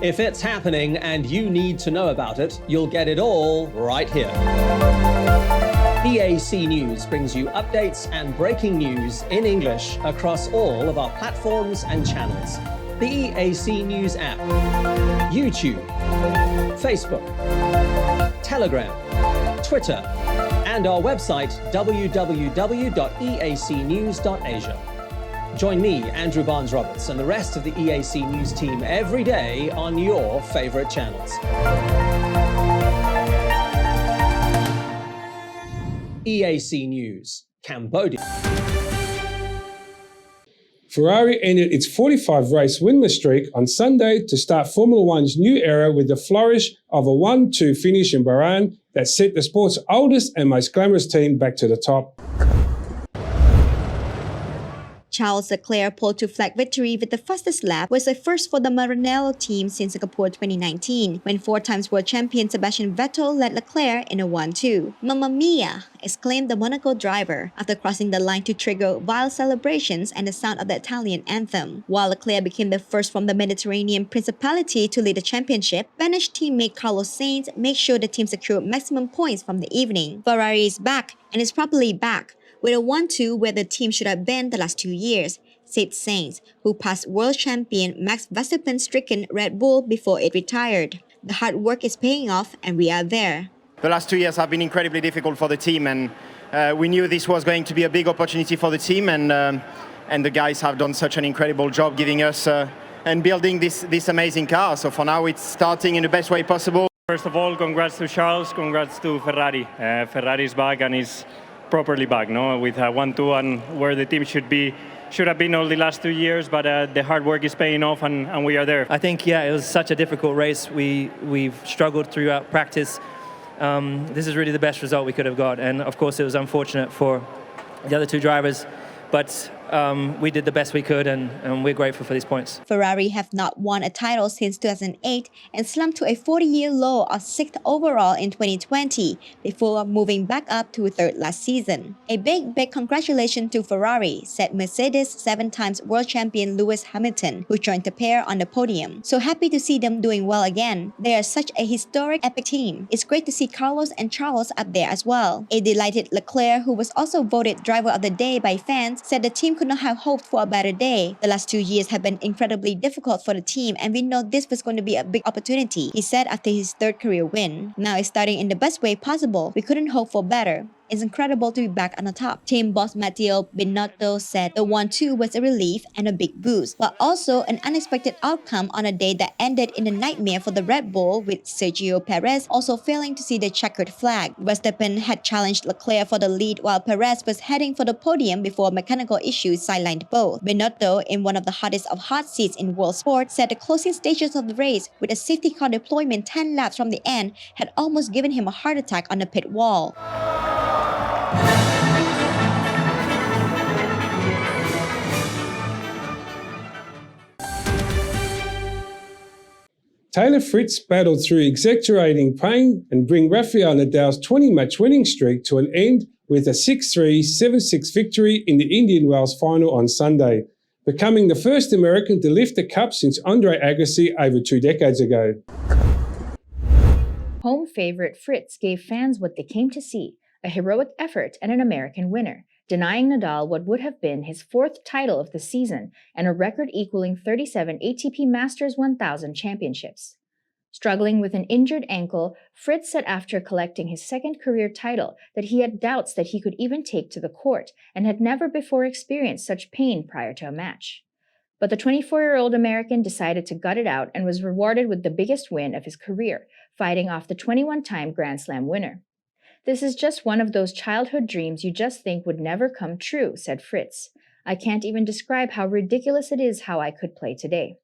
If it's happening and you need to know about it, you'll get it all right here. EAC News brings you updates and breaking news in English across all of our platforms and channels. The EAC News app, YouTube, Facebook, Telegram, Twitter, and our website www.eacnews.asia. Join me, Andrew Barnes-Roberts, and the rest of the EAC News team every day on your favorite channels. EAC News, Cambodia. Ferrari ended its 45-race winless streak on Sunday to start Formula One's new era with the flourish of a 1-2 finish in Bahrain that set the sport's oldest and most glamorous team back to the top. Charles Leclerc pulled to flag victory with the fastest lap was a first for the Maranello team since Singapore 2019, when four-times world champion Sebastian Vettel led Leclerc in a 1-2. "Mamma mia!" exclaimed the Monaco driver after crossing the line to trigger wild celebrations and the sound of the Italian anthem. While Leclerc became the first from the Mediterranean Principality to lead the championship, Spanish teammate Carlos Sainz made sure the team secured maximum points from the evening. Ferrari is back, and is properly back, with a 1-2 where the team should have been the last 2 years, said Sainz, who passed world champion Max Verstappen's stricken Red Bull before it retired. "The hard work is paying off, and we are there." The last 2 years have been incredibly difficult for the team, and we knew this was going to be a big opportunity for the team, and the guys have done such an incredible job giving us and building this amazing car. So for now, it's starting in the best way possible. First of all, congrats to Charles, congrats to Ferrari. Ferrari's back and is properly back, no? With 1-2 and where the team should have been all the last 2 years, but the hard work is paying off and we are there. I think, it was such a difficult race. We've struggled throughout practice. This is really the best result we could have got, and of course it was unfortunate for the other two drivers, but we did the best we could, and we're grateful for these points. Ferrari have not won a title since 2008 and slumped to a 40-year low of 6th overall in 2020 before moving back up to 3rd last season. "A big congratulations to Ferrari," said Mercedes 7-times world champion Lewis Hamilton, who joined the pair on the podium. "So happy to see them doing well again. They are such a historic, epic team. It's great to see Carlos and Charles up there as well." A delighted Leclerc, who was also voted driver of the day by fans, said the team could not have hoped for a better day. "The last 2 years have been incredibly difficult for the team, and we know this was going to be a big opportunity," he said after his 3rd career win. "Now it's starting in the best way possible. We couldn't hope for better. It's incredible to be back on the top." Team boss Matteo Binotto said the 1-2 was a relief and a big boost, but also an unexpected outcome on a day that ended in a nightmare for the Red Bull, with Sergio Perez also failing to see the checkered flag. Verstappen had challenged Leclerc for the lead while Perez was heading for the podium before mechanical issues sidelined both. Binotto, in one of the hottest of hot seats in world sport, said the closing stages of the race, with a safety car deployment 10 laps from the end, had almost given him a heart attack on the pit wall. Taylor Fritz battled through exaggerating pain and bring Rafael Nadal's 20-match winning streak to an end with a 6-3, 7-6 victory in the Indian Wells final on Sunday, becoming the first American to lift the cup since Andre Agassi over 2 decades ago. Home favourite Fritz gave fans what they came to see, a heroic effort and an American winner, denying Nadal what would have been his 4th title of the season and a record equaling 37 ATP Masters 1000 championships. Struggling with an injured ankle, Fritz said after collecting his 2nd career title that he had doubts that he could even take to the court and had never before experienced such pain prior to a match. But the 24-year-old American decided to gut it out and was rewarded with the biggest win of his career, fighting off the 21-time Grand Slam winner. "This is just one of those childhood dreams you just think would never come true," said Fritz. "I can't even describe how ridiculous it is how I could play today.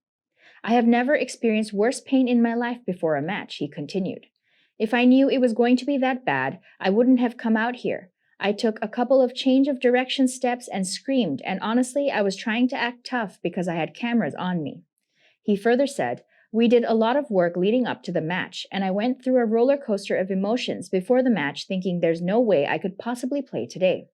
I have never experienced worse pain in my life before a match," he continued. "If I knew it was going to be that bad, I wouldn't have come out here. I took a couple of change of direction steps and screamed, and honestly, I was trying to act tough because I had cameras on me." He further said, "We did a lot of work leading up to the match, and I went through a roller coaster of emotions before the match thinking there's no way I could possibly play today."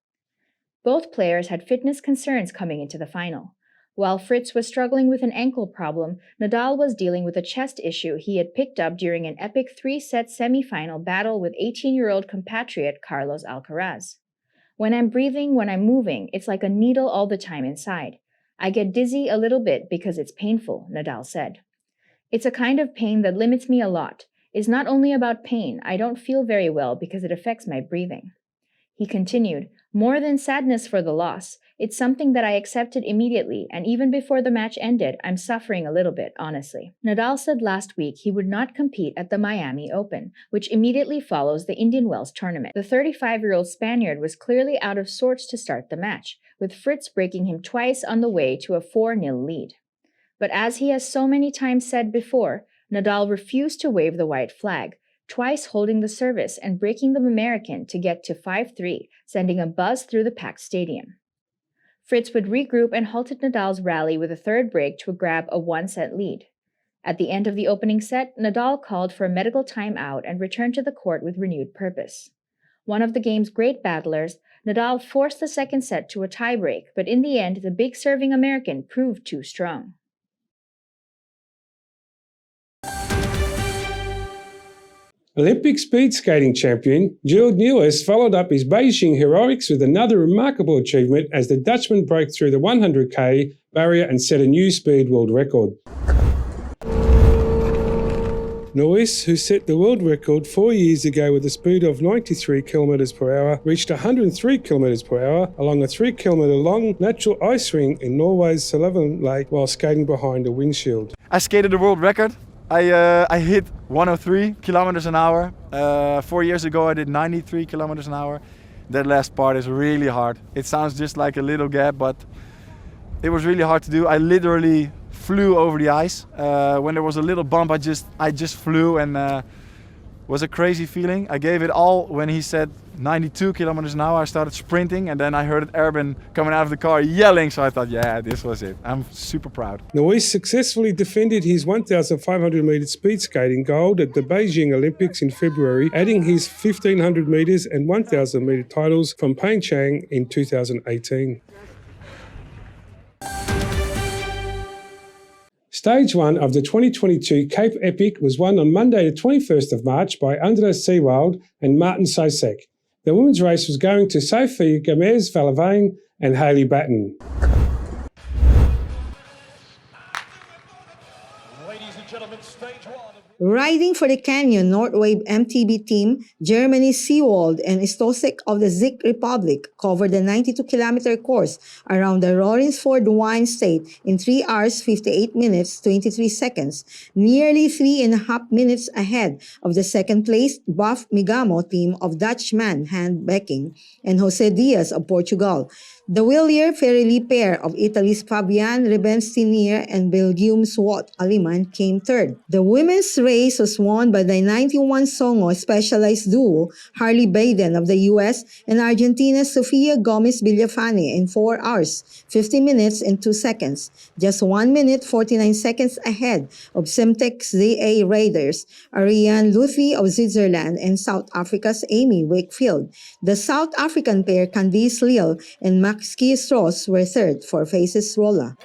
Both players had fitness concerns coming into the final. While Fritz was struggling with an ankle problem, Nadal was dealing with a chest issue he had picked up during an epic 3-set semifinal battle with 18-year-old compatriot Carlos Alcaraz. When I'm breathing, when I'm moving, it's like a needle all the time inside. I get dizzy a little bit because it's painful, Nadal said. It's a kind of pain that limits me a lot. It's not only about pain, I don't feel very well because it affects my breathing. He continued, more than sadness for the loss, it's something that I accepted immediately, and even before the match ended, I'm suffering a little bit, honestly. Nadal said last week he would not compete at the Miami Open, which immediately follows the Indian Wells tournament. The 35-year-old Spaniard was clearly out of sorts to start the match, with Fritz breaking him twice on the way to a 4-0 lead. But as he has so many times said before, Nadal refused to wave the white flag, twice holding the service and breaking the American to get to 5-3, sending a buzz through the packed stadium. Fritz would regroup and halted Nadal's rally with a third break to grab a 1-set lead. At the end of the opening set, Nadal called for a medical timeout and returned to the court with renewed purpose. One of the game's great battlers, Nadal forced the second set to a tiebreak, but in the end, the big serving American proved too strong. Olympic speed skating champion Gerald Nieuwes followed up his Beijing heroics with another remarkable achievement as the Dutchman broke through the 100k barrier and set a new speed world record. Nieuwes, who set the world record 4 years ago with a speed of 93 km per hour, reached 103 km per hour along a 3 km long natural ice ring in Norway's Sullivan Lake while skating behind a windshield. I skated the world record. I hit 103 kilometers an hour. 4 years ago I did 93 kilometers an hour. That last part is really hard. It sounds just like a little gap, but it was really hard to do. I literally flew over the ice. When there was a little bump, I just flew, and was a crazy feeling. I gave it all. When he said 92 kilometers an hour, I started sprinting, and then I heard Erben coming out of the car yelling, so I thought, yeah, this was it. I'm super proud. Nieuwes successfully defended his 1,500 metre speed skating gold at the Beijing Olympics in February, adding his 1,500 metres and 1,000 metre titles from Pyeongchang in 2018. Stage 1 of the 2022 Cape Epic was won on Monday the 21st of March by Andres Seewald and Martin Sosek. The women's race was going to Sophie Gomez-Valavane and Hayley Batten. Ladies and gentlemen, stage 1. Riding for the Canyon Northwave MTB team, Germany's Seewald and Stosek of the Czech Republic covered the 92-kilometer course around the Roaringsford wine state in 3 hours 58 minutes 23 seconds, nearly 3.5 minutes ahead of the second-placed Buff Migamo team of Dutchman Hand Becking and Jose Diaz of Portugal. The Willier-Ferrelli pair of Italy's Fabian Rebenstinier and Belgium's Wout Aliman came third. The women's race was won by the 91 Songo specialized duo Harley Baden of the US and Argentina's Sofia Gomez Villafane in 4 hours, 50 minutes and 2 seconds, just 1 minute 49 seconds ahead of Semtex ZA Raiders, Ariane Luthi of Switzerland and South Africa's Amy Wakefield. The South African pair Candice Lille and Max Ski-Strauss were third for Faces Rolla.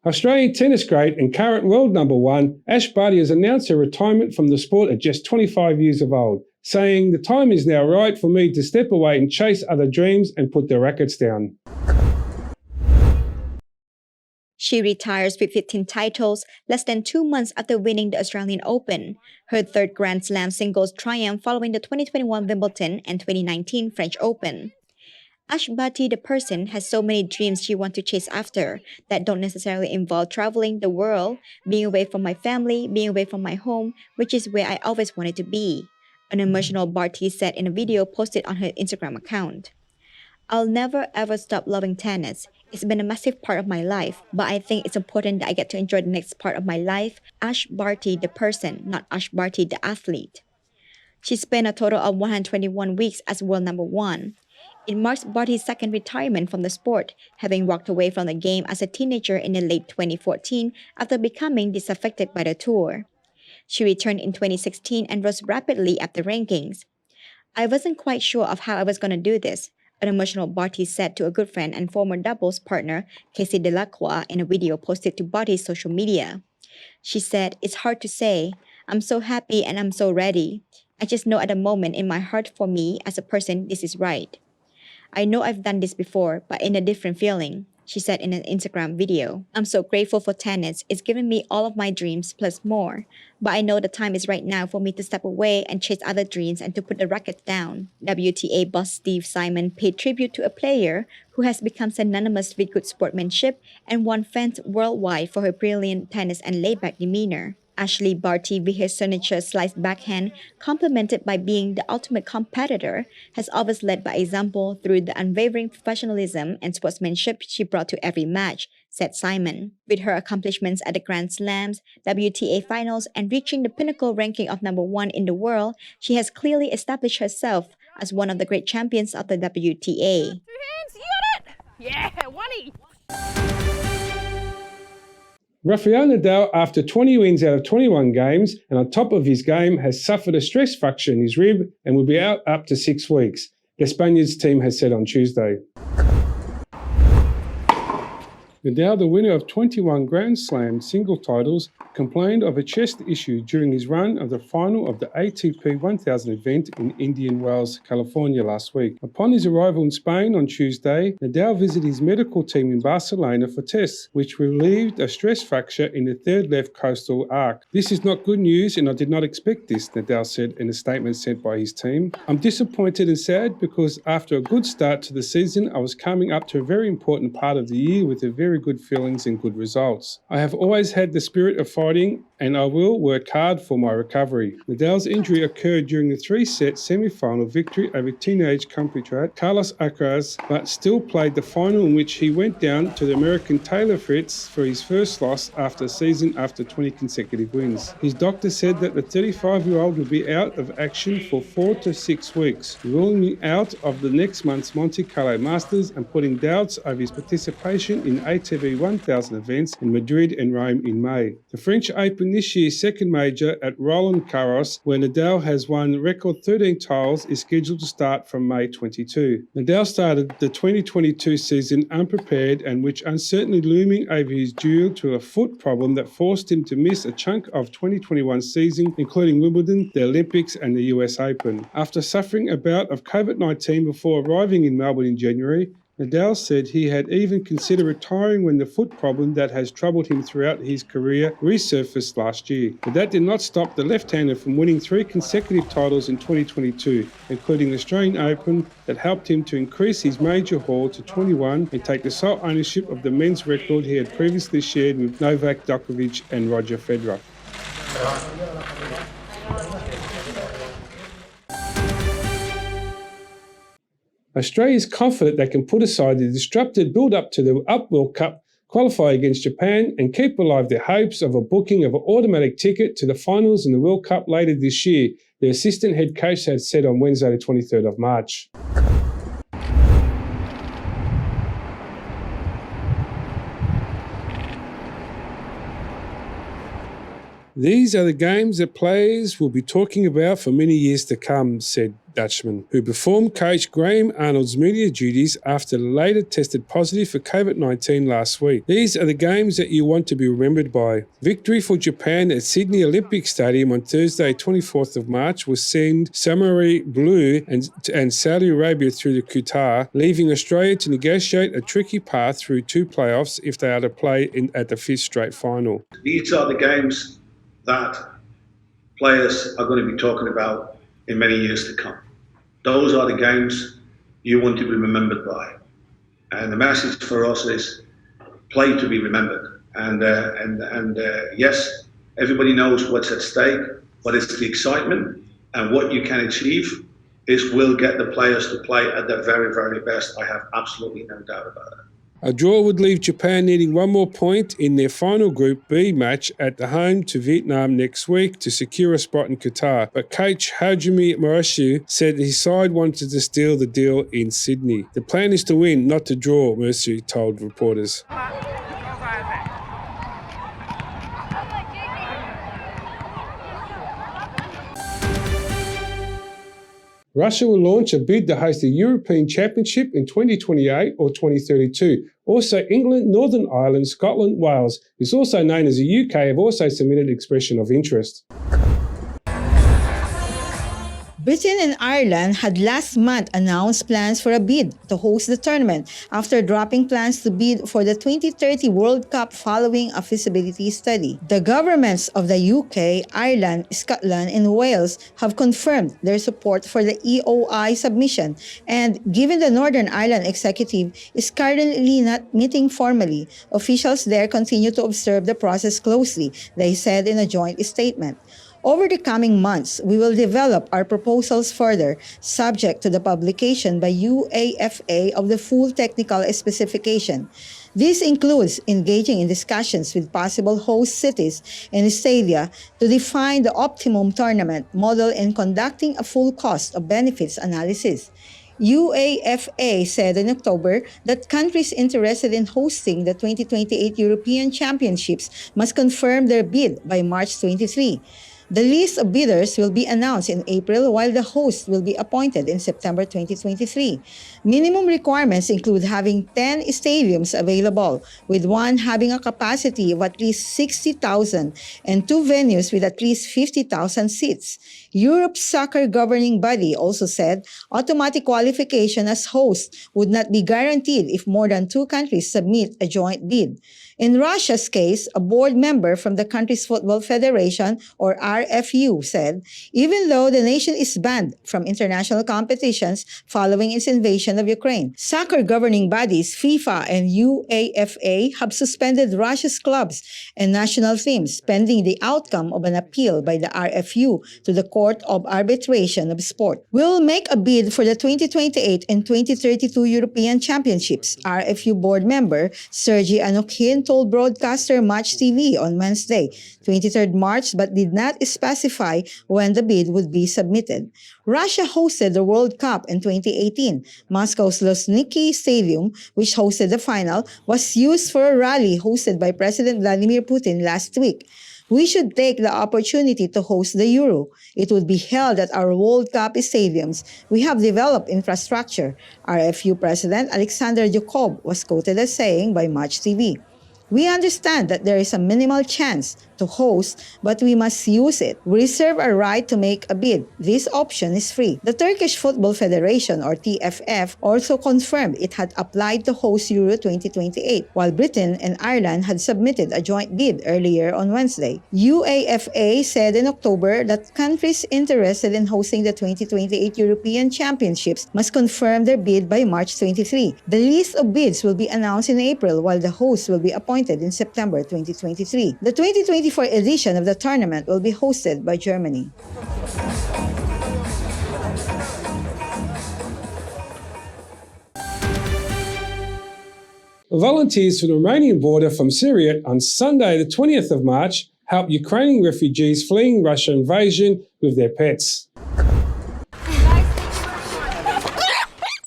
Australian tennis great and current world number 1, Ash Barty has announced her retirement from the sport at just 25 years of old, saying, "The time is now right for me to step away and chase other dreams and put the rackets down." She retires with 15 titles, less than 2 months after winning the Australian Open, her third Grand Slam singles triumph following the 2021 Wimbledon and 2019 French Open. Ash Barty, the person, has so many dreams she wants to chase after that don't necessarily involve traveling the world, being away from my family, being away from my home, which is where I always wanted to be, an emotional Barty said in a video posted on her Instagram account. "I'll never ever stop loving tennis. It's been a massive part of my life, but I think it's important that I get to enjoy the next part of my life." Ash Barty, the person, not Ash Barty, the athlete. She spent a total of 121 weeks as world number 1. It marks Barty's second retirement from the sport, having walked away from the game as a teenager in the late 2014 after becoming disaffected by the tour. She returned in 2016 and rose rapidly up the rankings. I wasn't quite sure of how I was going to do this, an emotional Barty said to a good friend and former doubles partner, Casey Delacroix, in a video posted to Barty's social media. She said, "It's hard to say. I'm so happy and I'm so ready. I just know at the moment in my heart for me as a person, this is right. I know I've done this before, but in a different feeling," she said in an Instagram video. "I'm so grateful for tennis. It's given me all of my dreams plus more. But I know the time is right now for me to step away and chase other dreams and to put the racket down." WTA boss Steve Simon paid tribute to a player who has become synonymous with good sportsmanship and won fans worldwide for her brilliant tennis and laid-back demeanor. Ashley Barty, with her signature sliced backhand, complimented by being the ultimate competitor, has always led by example through the unwavering professionalism and sportsmanship she brought to every match, said Simon. With her accomplishments at the Grand Slams, WTA finals, and reaching the pinnacle ranking of #1 in the world, she has clearly established herself as one of the great champions of the WTA. Yeah, one-y. Rafael Nadal, after 20 wins out of 21 games and on top of his game, has suffered a stress fracture in his rib and will be out up to 6 weeks, the Spaniard's team has said on Tuesday. Nadal, the winner of 21 Grand Slam single titles, complained of a chest issue during his run of the final of the ATP 1000 event in Indian Wells, California last week. Upon his arrival in Spain on Tuesday, Nadal visited his medical team in Barcelona for tests, which relieved a stress fracture in the third left coastal arc. "This is not good news and I did not expect this," Nadal said in a statement sent by his team. "I'm disappointed and sad because after a good start to the season, I was coming up to a very important part of the year with a very good feelings and good results. I have always had the spirit of fighting and I will work hard for my recovery." Nadal's injury occurred during the 3-set semi-final victory over teenage compatriot Carlos Alcaraz, but still played the final in which he went down to the American Taylor Fritz for his first loss after a season after 20 consecutive wins. His doctor said that the 35-year-old will be out of action for 4 to 6 weeks, ruling him out of the next month's Monte Carlo Masters and putting doubts over his participation in ATP 1000 events in Madrid and Rome in May. The French Open, this year's second major at Roland Garros, where Nadal has won a record 13 titles, is scheduled to start from May 22. Nadal started the 2022 season unprepared and which uncertainly looming over his due to a foot problem that forced him to miss a chunk of 2021 season, including Wimbledon, the Olympics and the US Open. After suffering a bout of COVID-19 before arriving in Melbourne in January, Nadal said he had even considered retiring when the foot problem that has troubled him throughout his career resurfaced last year. But that did not stop the left-hander from winning 3 consecutive titles in 2022, including the Australian Open that helped him to increase his major haul to 21 and take the sole ownership of the men's record he had previously shared with Novak Djokovic and Roger Federer. Australia is confident they can put aside the disrupted build-up to the World Cup, qualify against Japan and keep alive their hopes of a booking of an automatic ticket to the finals in the World Cup later this year, the assistant head coach had said on Wednesday the 23rd of March. "These are the games that players will be talking about for many years to come," said Dutchman, who performed coach Graham Arnold's media duties after later tested positive for COVID-19 last week. "These are the games that you want to be remembered by." Victory for Japan at Sydney Olympic Stadium on Thursday, 24th of March, will send Samurai Blue and Saudi Arabia through the Qatar, leaving Australia to negotiate a tricky path through 2 playoffs if they are to play at the 5th straight final. These are the games that players are going to be talking about in many years to come. Those are the games you want to be remembered by. And the message for us is play to be remembered. And yes, everybody knows what's at stake, but it's the excitement and what you can achieve will get the players to play at their very, very best. I have absolutely no doubt about it. A draw would leave Japan needing 1 more point in their final Group B match at the home to Vietnam next week to secure a spot in Qatar. But coach Hajime Murashi said his side wanted to steal the deal in Sydney. "The plan is to win, not to draw," Murashi told reporters. Russia will launch a bid to host the European Championship in 2028 or 2032. Also, England, Northern Ireland, Scotland, Wales, is also known as the UK, have also submitted expression of interest. Britain and Ireland had last month announced plans for a bid to host the tournament after dropping plans to bid for the 2030 World Cup following a feasibility study. The governments of the UK, Ireland, Scotland, and Wales have confirmed their support for the EOI submission, and given the Northern Ireland executive is currently not meeting formally, officials there continue to observe the process closely, they said in a joint statement. Over the coming months, we will develop our proposals further, subject to the publication by UAFA of the full technical specification. This includes engaging in discussions with possible host cities and stadia to define the optimum tournament model and conducting a full cost of benefits analysis. UAFA said in October that countries interested in hosting the 2028 European Championships must confirm their bid by March 23. The list of bidders will be announced in April, while the host will be appointed in September 2023. Minimum requirements include having 10 stadiums available, with one having a capacity of at least 60,000 and 2 venues with at least 50,000 seats. Europe's soccer governing body also said automatic qualification as host would not be guaranteed if more than 2 countries submit a joint bid. In Russia's case, a board member from the country's football federation, or RFU, said, even though the nation is banned from international competitions following its invasion of Ukraine, soccer governing bodies FIFA and UAFA have suspended Russia's clubs and national teams pending the outcome of an appeal by the RFU to the Court of Arbitration of Sport. We'll make a bid for the 2028 and 2032 European Championships, RFU board member Sergei Anokhin told broadcaster Match TV on Wednesday, 23 March, but did not specify when the bid would be submitted. Russia hosted the World Cup in 2018. Moscow's Luzhniki Stadium, which hosted the final, was used for a rally hosted by President Vladimir Putin last week. We should take the opportunity to host the Euro. It would be held at our World Cup stadiums. We have developed infrastructure, RFU President Alexander Yukov was quoted as saying by Match TV. We understand that there is a minimal chance to host, but we must use it. We reserve our right to make a bid. This option is free. The Turkish Football Federation, or TFF, also confirmed it had applied to host Euro 2028, while Britain and Ireland had submitted a joint bid earlier on Wednesday. UAFA said in October that countries interested in hosting the 2028 European Championships must confirm their bid by March 23. The list of bids will be announced in April, while the host will be appointed in September 2023. The 2024 edition of the tournament will be hosted by Germany. Volunteers from the Romanian border from Syria on Sunday, the 20th of March, helped Ukrainian refugees fleeing Russian invasion with their pets.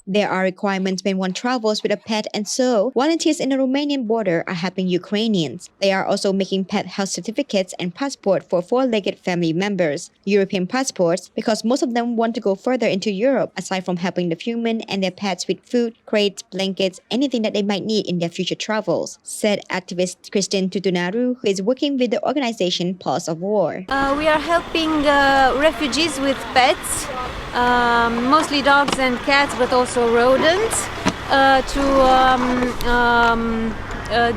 There are requirements when one travels with a pet, and so volunteers in the Romanian border are helping Ukrainians. They are also making pet health certificates and passport for 4-legged family members, European passports, because most of them want to go further into Europe, aside from helping the human and their pets with food, crates, blankets, anything that they might need in their future travels, said activist Christine Tutunaru, who is working with the organization Pulse of War. We are helping refugees with pets, mostly dogs and cats, but also rodents, to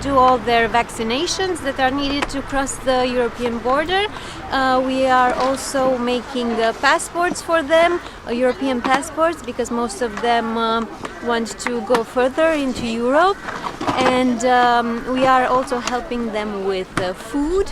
do all their vaccinations that are needed to cross the European border. We are also making passports for them, European passports, because most of them want to go further into Europe. And we are also helping them with food,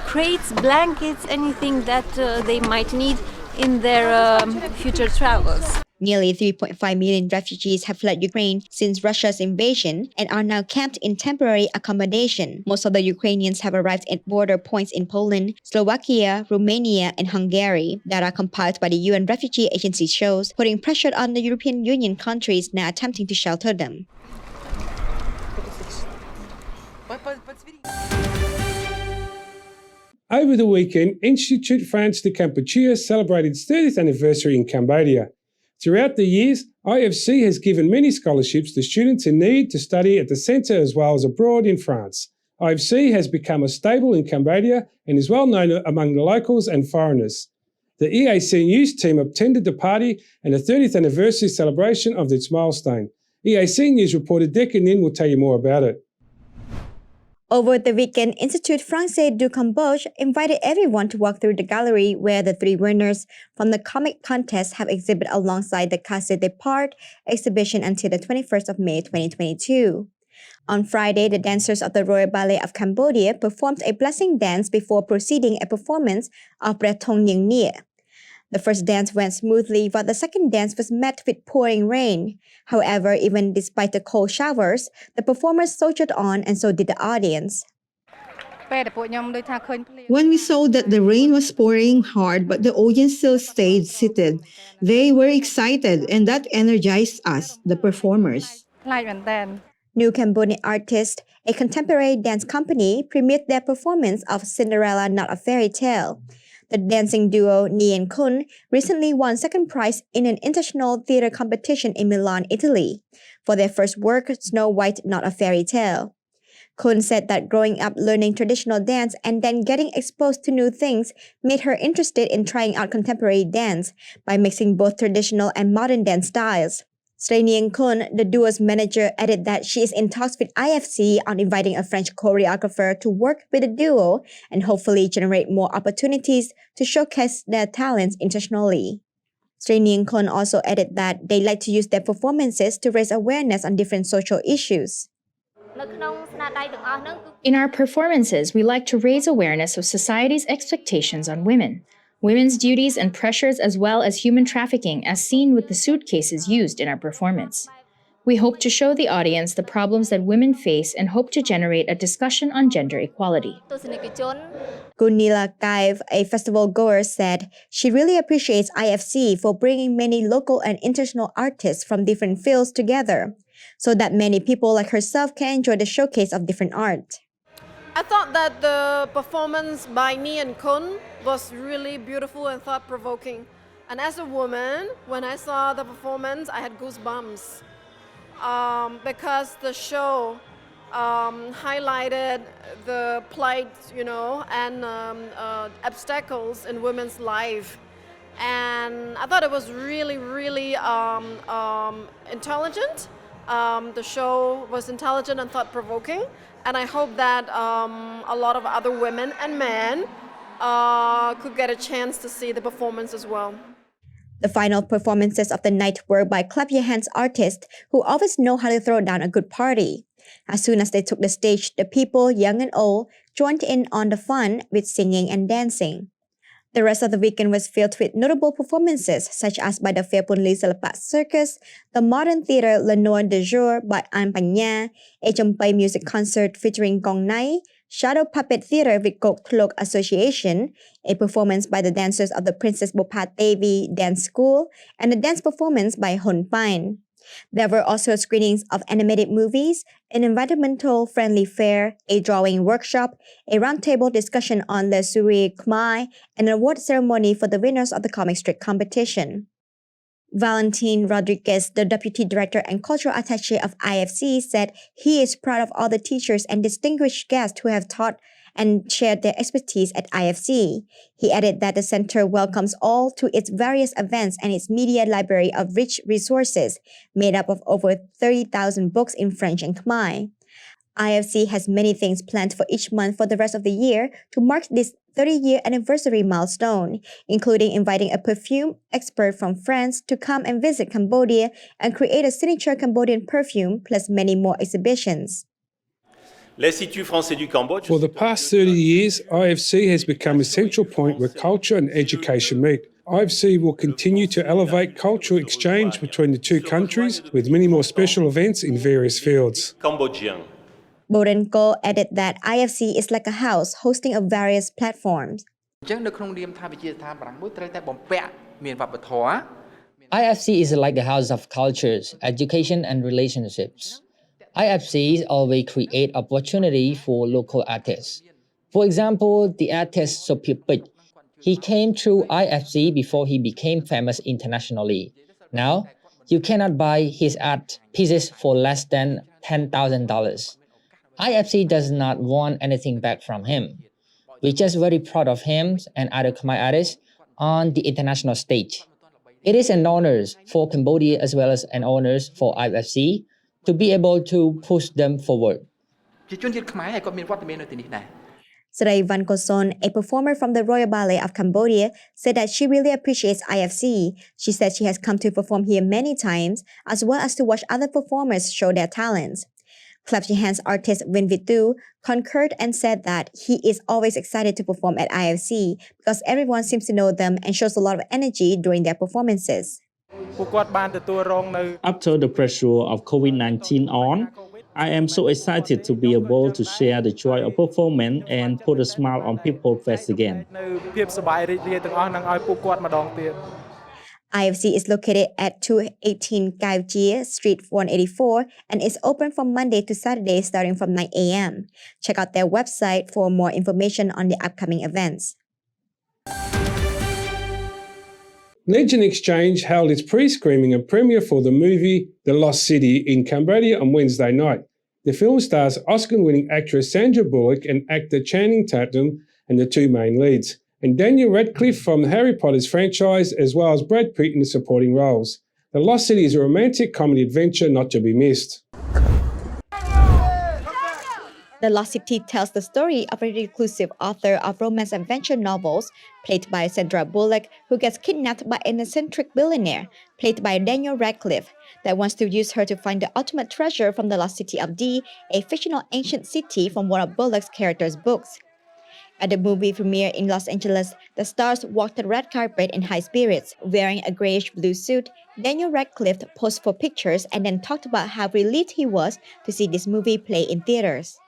crates, blankets, anything that they might need in their future travels. Nearly 3.5 million refugees have fled Ukraine since Russia's invasion and are now camped in temporary accommodation. Most of the Ukrainians have arrived at border points in Poland, Slovakia, Romania, and Hungary. Data compiled by the UN Refugee Agency shows putting pressure on the European Union countries now attempting to shelter them. Over the weekend, Institut France de Cambodia celebrated its 30th anniversary in Cambodia. Throughout the years, IFC has given many scholarships to students in need to study at the centre as well as abroad in France. IFC has become a staple in Cambodia and is well known among the locals and foreigners. The EAC News team attended the party and the 30th anniversary celebration of its milestone. EAC News reporter Decca Nin will tell you more about it. Over the weekend, Institut Français du Cambodge invited everyone to walk through the gallery where the 3 winners from the comic contest have exhibited alongside the Case des Parts exhibition until the 21st of May 2022. On Friday, the dancers of the Royal Ballet of Cambodia performed a blessing dance before proceeding a performance of Breton Nhing Nia. The first dance went smoothly, while the second dance was met with pouring rain. However, even despite the cold showers, the performers soldiered on and so did the audience. When we saw that the rain was pouring hard but the audience still stayed seated, they were excited and that energized us, the performers. New Cambodian Artists, a contemporary dance company, premiered their performance of Cinderella Not a Fairy Tale. The dancing duo Ni and Kun recently won second prize in an international theater competition in Milan, Italy, for their first work, Snow White Not a Fairy Tale. Kun said that growing up learning traditional dance and then getting exposed to new things made her interested in trying out contemporary dance by mixing both traditional and modern dance styles. Srey Nien Kun, the duo's manager, added that she is in talks with IFC on inviting a French choreographer to work with the duo and hopefully generate more opportunities to showcase their talents internationally. Srey Nien Kun also added that they like to use their performances to raise awareness on different social issues. In our performances, we like to raise awareness of society's expectations on women, women's duties and pressures, as well as human trafficking as seen with the suitcases used in our performance. We hope to show the audience the problems that women face and hope to generate a discussion on gender equality. Gunila Kaiv, a festival goer, said she really appreciates IFC for bringing many local and international artists from different fields together, so that many people like herself can enjoy the showcase of different art. I thought that the performance by Ni and Kun was really beautiful and thought-provoking. And as a woman, when I saw the performance, I had goosebumps because the show highlighted the plight, and obstacles in women's life. And I thought it was really, really intelligent. The show was intelligent and thought-provoking. And I hope that a lot of other women and men could get a chance to see the performance as well. The final performances of the night were by Clap Your Hands artists who always know how to throw down a good party. As soon as they took the stage, the people, young and old, joined in on the fun with singing and dancing. The rest of the weekend was filled with notable performances such as by the Phaypunli Silapat Circus, the Modern Theatre Le Noir de Jour by An Panya, a Champai music concert featuring Gong Nai, Shadow Puppet Theatre with Kok Thlok Association, a performance by the dancers of the Princess Bopat Devi Dance School, and a dance performance by Hun Pain. There were also screenings of animated movies, an environmental-friendly fair, a drawing workshop, a roundtable discussion on Le Sourire Khmer, and an award ceremony for the winners of the comic strip competition. Valentin Rodriguez, the Deputy Director and Cultural Attaché of IFC, said he is proud of all the teachers and distinguished guests who have taught and shared their expertise at IFC. He added that the center welcomes all to its various events and its media library of rich resources, made up of over 30,000 books in French and Khmer. IFC has many things planned for each month for the rest of the year to mark this 30-year anniversary milestone, including inviting a perfume expert from France to come and visit Cambodia and create a signature Cambodian perfume, plus many more exhibitions. For the past 30 years, IFC has become a central point where culture and education meet. IFC will continue to elevate cultural exchange between the two countries with many more special events in various fields. Borenko added that IFC is like a house hosting of various platforms. IFC is like a house of cultures, education and relationships. IFC always create opportunity for local artists. For example, the artist Sopipit. He came through IFC before he became famous internationally. Now, you cannot buy his art pieces for less than $10,000. IFC does not want anything back from him. We're just very proud of him and other Khmer artists on the international stage. It is an honor for Cambodia as well as an honor for IFC to be able to push them forward. Sray Vankoson, a performer from the Royal Ballet of Cambodia, said that she really appreciates IFC. She said she has come to perform here many times, as well as to watch other performers show their talents. Clapping Hands artist Vin Vitu concurred and said that he is always excited to perform at IFC because everyone seems to know them and shows a lot of energy during their performances. After the pressure of COVID-19 on, I am so excited to be able to share the joy of performance and put a smile on people's face again. IFC is located at 218 Cao Jie, Street 184, and is open from Monday to Saturday starting from 9 a.m. Check out their website for more information on the upcoming events. Legend Exchange held its pre-screening and premiere for the movie The Lost City in Cambodia on Wednesday night. The film stars Oscar-winning actress Sandra Bullock and actor Channing Tatum and the two main leads, and Daniel Radcliffe from the Harry Potter's franchise, as well as Brad Pitt in the supporting roles. The Lost City is a romantic comedy adventure not to be missed. The Lost City tells the story of a reclusive author of romance adventure novels, played by Sandra Bullock, who gets kidnapped by an eccentric billionaire, played by Daniel Radcliffe, that wants to use her to find the ultimate treasure from the Lost City of D, a fictional ancient city from one of Bullock's characters' books. At the movie premiere in Los Angeles, the stars walked the red carpet in high spirits. Wearing a grayish-blue suit, Daniel Radcliffe posed for pictures and then talked about how relieved he was to see this movie play in theaters.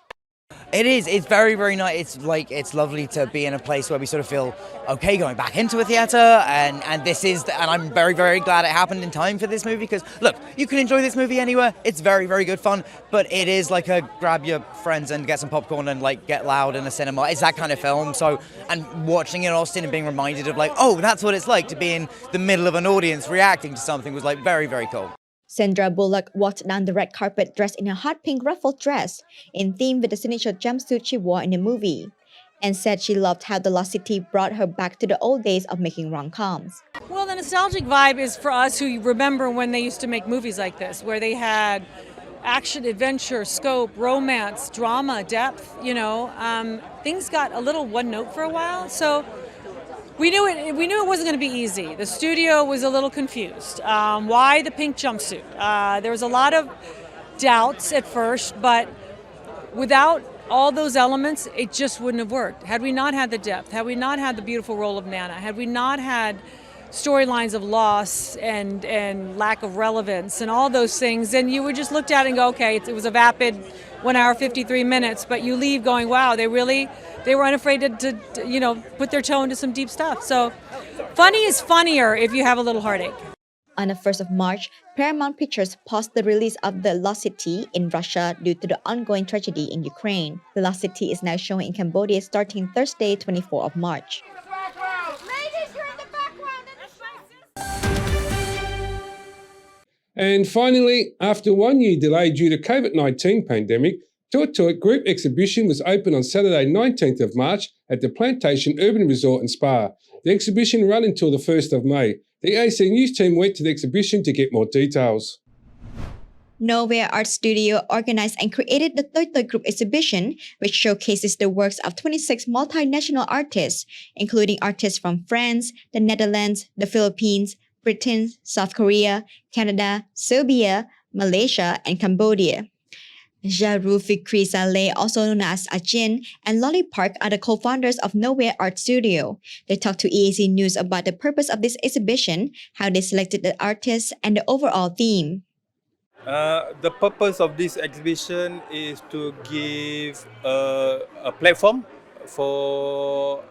It is. It's very, very nice. It's lovely to be in a place where we sort of feel okay going back into a theatre, and I'm very, very glad it happened in time for this movie, because look, you can enjoy this movie anywhere. It's very, very good fun, but it is like a grab your friends and get some popcorn and like get loud in a cinema. It's that kind of film. So, and watching it in Austin and being reminded of like, oh, that's what it's like to be in the middle of an audience reacting to something was like very, very cool. Sandra Bullock walked down the red carpet dressed in a hot pink ruffled dress, in theme with the signature jumpsuit she wore in the movie, and said she loved how The Lost City brought her back to the old days of making rom-coms. Well, the nostalgic vibe is for us who remember when they used to make movies like this, where they had action, adventure, scope, romance, drama, depth, things got a little one note for a while, so we knew it wasn't going to be easy. The studio was a little confused. Why the pink jumpsuit? There was a lot of doubts at first, but without all those elements, it just wouldn't have worked. Had we not had the depth, had we not had the beautiful role of Nana, had we not had storylines of loss and lack of relevance and all those things, then you would just look at it and go, okay, it was a vapid 1 hour, 53 minutes, but you leave going, wow, they were unafraid to put their toe into some deep stuff. So funny is funnier if you have a little heartache. On the 1st of March, Paramount Pictures paused the release of The Lost City in Russia due to the ongoing tragedy in Ukraine. The Lost City is now showing in Cambodia starting Thursday, 24th of March. And finally, after 1 year delay due to COVID-19 pandemic, Tuat Group exhibition was open on Saturday 19th of March at the Plantation Urban Resort and Spa. The exhibition ran until the 1st of May. The EAC News team went to the exhibition to get more details. Nowhere Art Studio organized and created the Tuat Group exhibition, which showcases the works of 26 multinational artists, including artists from France, the Netherlands, the Philippines, Britain, South Korea, Canada, Serbia, Malaysia, and Cambodia. Jaru Fikri Saleh, also known as Ajin, and Lolly Park are the co-founders of Nowhere Art Studio. They talked to EAC News about the purpose of this exhibition, how they selected the artists, and the overall theme. The purpose of this exhibition is to give a platform for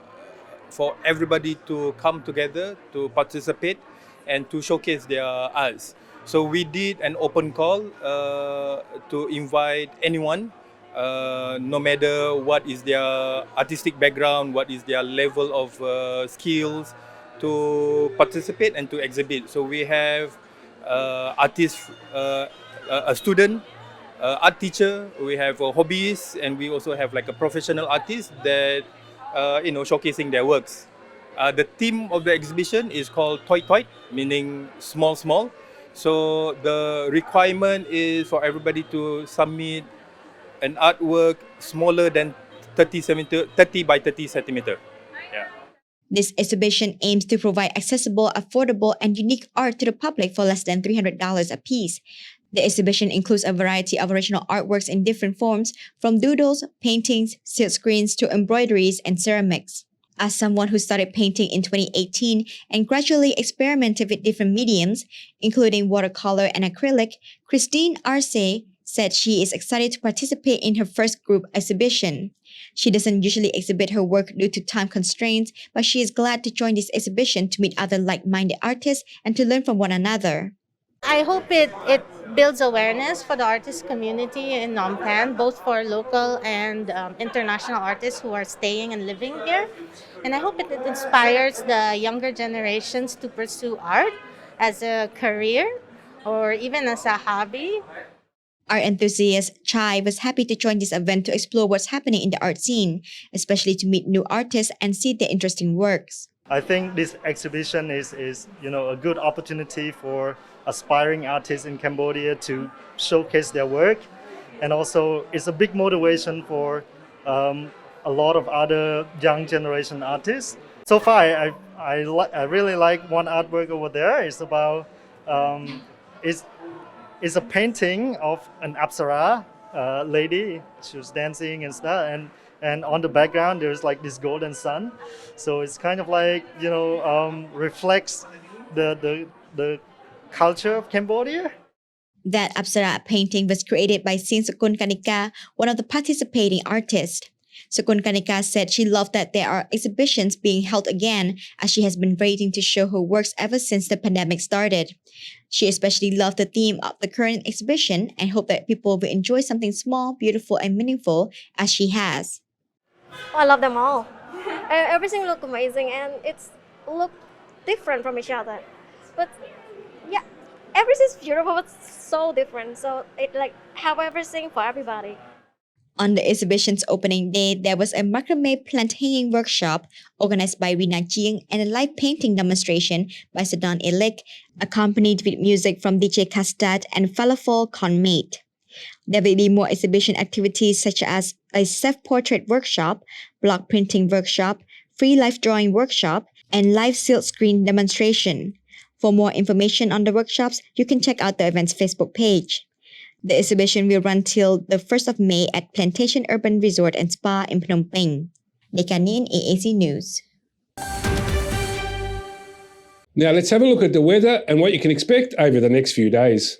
everybody to come together, to participate, and to showcase their arts. So we did an open call to invite anyone no matter what is their artistic background, what is their level of skills, to participate and to exhibit. So we have artists, a student, art teacher, we have hobbyists, and we also have like a professional artist that showcasing their works. The theme of the exhibition is called Toy Toy, meaning small small. So the requirement is for everybody to submit an artwork smaller than 30 by 30 centimeter. Yeah. This exhibition aims to provide accessible, affordable, and unique art to the public for less than $300 a piece. The exhibition includes a variety of original artworks in different forms, from doodles, paintings, silk screens, to embroideries and ceramics. As someone who started painting in 2018 and gradually experimented with different mediums, including watercolor and acrylic, Christine Arce said she is excited to participate in her first group exhibition. She doesn't usually exhibit her work due to time constraints, but she is glad to join this exhibition to meet other like-minded artists and to learn from one another. I hope it builds awareness for the artist community in Phnom Penh, both for local and international artists who are staying and living here. And I hope it inspires the younger generations to pursue art as a career or even as a hobby. Art enthusiast Chai was happy to join this event to explore what's happening in the art scene, especially to meet new artists and see their interesting works. I think this exhibition is a good opportunity for aspiring artists in Cambodia to showcase their work, and also it's a big motivation for a lot of other young generation artists. So far, I really like one artwork over there. It's about it's a painting of an Apsara lady. She was dancing and stuff, and on the background there's like this golden sun. So it's kind of like reflects the culture of Cambodia. That Apsara painting was created by Sin Sukun Kanika, one of the participating artists. Sukun Kanika said she loved that there are exhibitions being held again, as she has been waiting to show her works ever since the pandemic started. She especially loved the theme of the current exhibition and hoped that people will enjoy something small, beautiful, and meaningful as she has. Oh, I love them all. Everything look amazing and it's look different from each other. But yeah, everything's beautiful but so different. So it like have everything for everybody. On the exhibition's opening day, there was a macrame plant hanging workshop organized by Rina Jing and a live painting demonstration by Sadan Elik, accompanied with music from DJ Castad and Falafel Conmate. There will be more exhibition activities such as a self-portrait workshop, block printing workshop, free life drawing workshop, and live silk screen demonstration. For more information on the workshops, you can check out the event's Facebook page. The exhibition will run till the 1st of May at Plantation Urban Resort and Spa in Phnom Penh. Nekanin, EAC News. Now let's have a look at the weather and what you can expect over the next few days.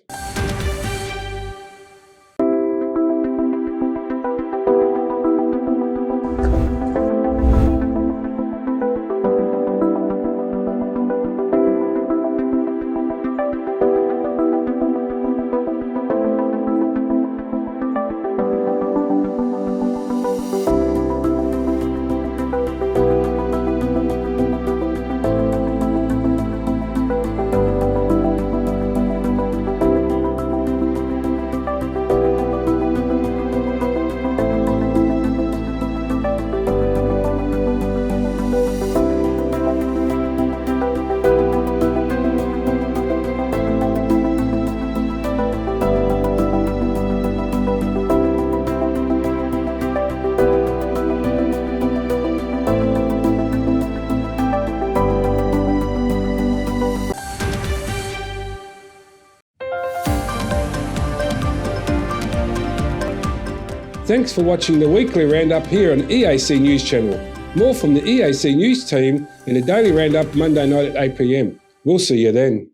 Thanks for watching the Weekly Roundup here on EAC News Channel. More from the EAC News team in the Daily Roundup Monday night at 8 p.m. We'll see you then.